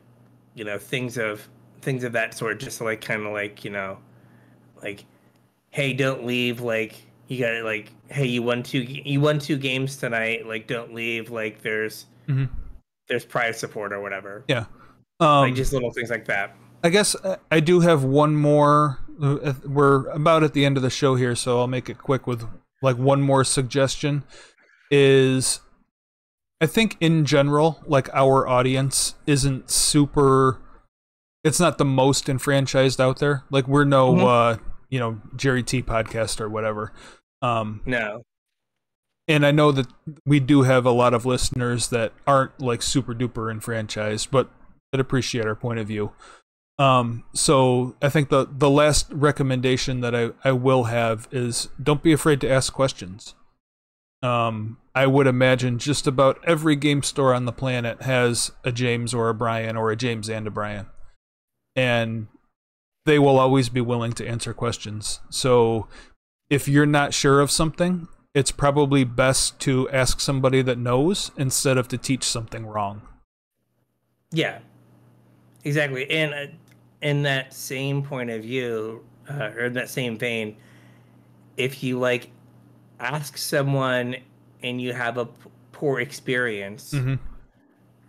things of that sort, just like kind of like, like, hey, don't leave, like you got it, like, hey, you won two games tonight, like don't leave, like Mm-hmm. there's prize support or whatever. Yeah. Like just little things like that. I guess I do have one more. We're about at the end of the show here, so I'll make it quick with like one more suggestion. Is I think in general, like our audience isn't super. It's not the most enfranchised out there. Like we're no, Jerry T podcast or whatever. No. And I know that we do have a lot of listeners that aren't like super duper enfranchised, but that appreciate our point of view. So I think the last recommendation that I will have is don't be afraid to ask questions. I would imagine just about every game store on the planet has a James or a Brian or a James and a Brian. And they will always be willing to answer questions. So if you're not sure of something, it's probably best to ask somebody that knows instead of to teach something wrong. Yeah. Exactly. And in that same point of view, or in that same vein, if you like ask someone and you have a poor experience, Mm-hmm.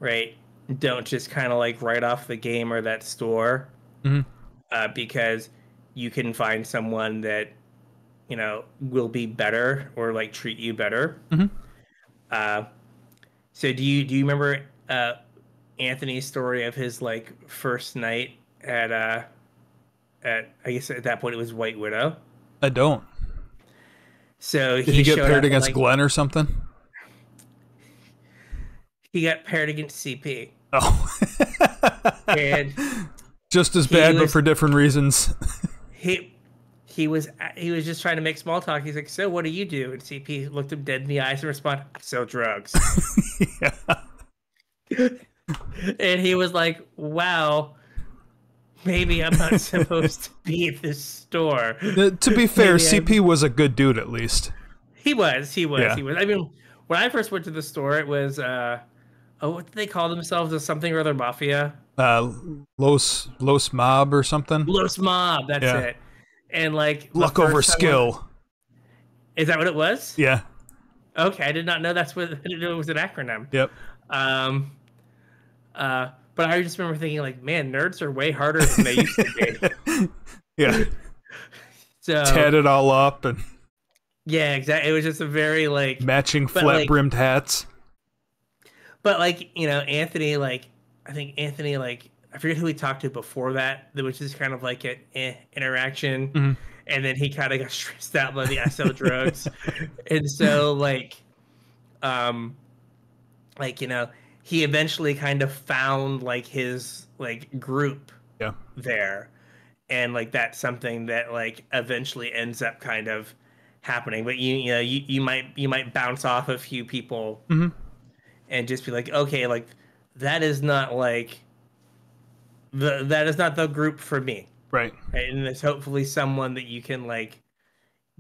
right? Don't just kind of like write off the game or that store, Mm-hmm. because you can find someone that will be better or like treat you better. Mm-hmm. So do you remember Anthony's story of his like first night at I guess at that point it was White Widow? I don't. So Did he get showed paired up against like, Glenn or something? he got paired against CP. Oh. And just as bad, but was- for different reasons. he was just trying to make small talk. He's like, so what do you do? And CP looked him dead in the eyes and responded, I sell drugs. Yeah. And he was like, wow, maybe I'm not supposed to be at this store. To be fair, Maybe CP was a good dude at least. He was. Yeah. I mean, when I first went to the store, it was Oh, what do they call themselves? As something or other mafia? Los Mob or something. Los Mob. That's Yeah. it. And like the Luck over first time skill. is that what it was? Yeah. Okay, I did not know that's what I didn't know it was an acronym. Yep. Um, but I just remember thinking like, man, nerds are way harder than they used to be. Yeah. So Tat it all up and yeah, exactly. It was just a very like matching but, flat like, brimmed hats. But like, you know, Anthony, like I think Anthony, like I forget who we talked to before that, which is kind of like an interaction, Mm-hmm. and then he kind of got stressed out by the SL drugs, and so like you know, he eventually kind of found like his like group Yeah. there, and like that's something that like eventually ends up kind of happening. But you know you might bounce off a few people. Mm-hmm. And just be like, okay, like that is not like that is not the group for me, Right. right? And there's hopefully someone that you can like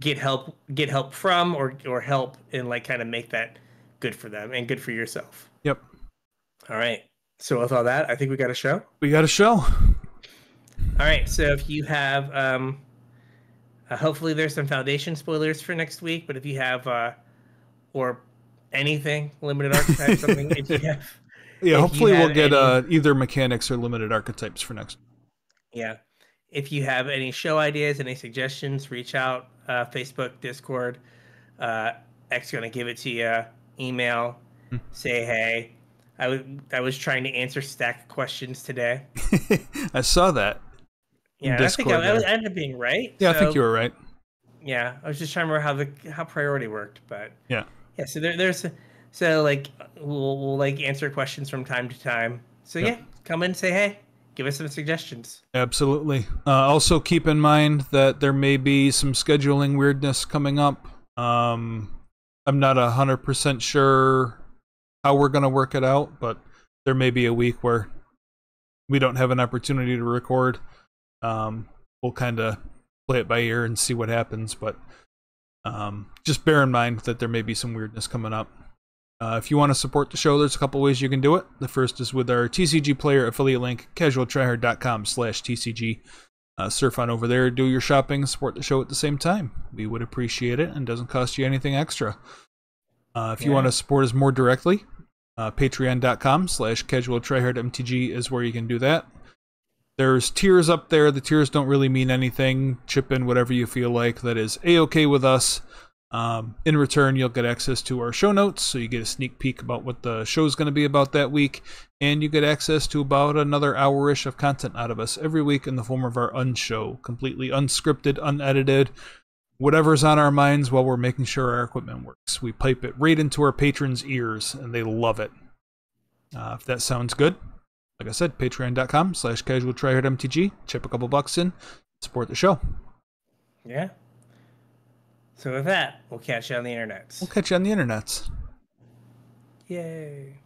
get help from or help and like kind of make that good for them and good for yourself. Yep. All right. So with all that, I think we got a show. We got a show. All right. So if you have hopefully there's some Foundation spoilers for next week, but if you have or anything limited archetype something if you have Yeah, hopefully we'll get any, either mechanics or limited archetypes for next. yeah, if you have any show ideas, any suggestions, reach out. Facebook, Discord. X gonna give it to you. Email. Say hey. I was trying to answer stack questions today. I saw that. Yeah, Discord, I think I ended up being right. Yeah, so, I think you were right. Yeah, I was just trying to remember how priority worked, but yeah. So there's so like we'll like answer questions from time to time. So yeah, come in, say hey, give us some suggestions. Absolutely. Also keep in mind that there may be some scheduling weirdness coming up. I'm not 100% sure how we're gonna work it out, but there may be a week where we don't have an opportunity to record. We'll kind of play it by ear and see what happens, but just bear in mind that there may be some weirdness coming up. If you want to support the show, there's a couple ways you can do it. The first is with our TCG player affiliate link, CasualTryHard.com/TCG. Surf on over there, do your shopping, support the show at the same time. We would appreciate it and doesn't cost you anything extra. If you want to support us more directly, Patreon.com/CasualTryHardMTG is where you can do that. There's tiers up there. The tiers don't really mean anything. Chip in whatever you feel like. That is A-okay with us. In return, you'll get access to our show notes, so you get a sneak peek about what the show's going to be about that week, and you get access to about another hour-ish of content out of us every week in the form of our unshow, completely unscripted, unedited, whatever's on our minds while we're making sure our equipment works. We pipe it right into our patrons' ears, and they love it. If that sounds good, like I said, patreon.com/CasualTryHardMTG. Chip a couple bucks in, support the show. Yeah. So with that, we'll catch you on the internets. We'll catch you on the internets. Yay.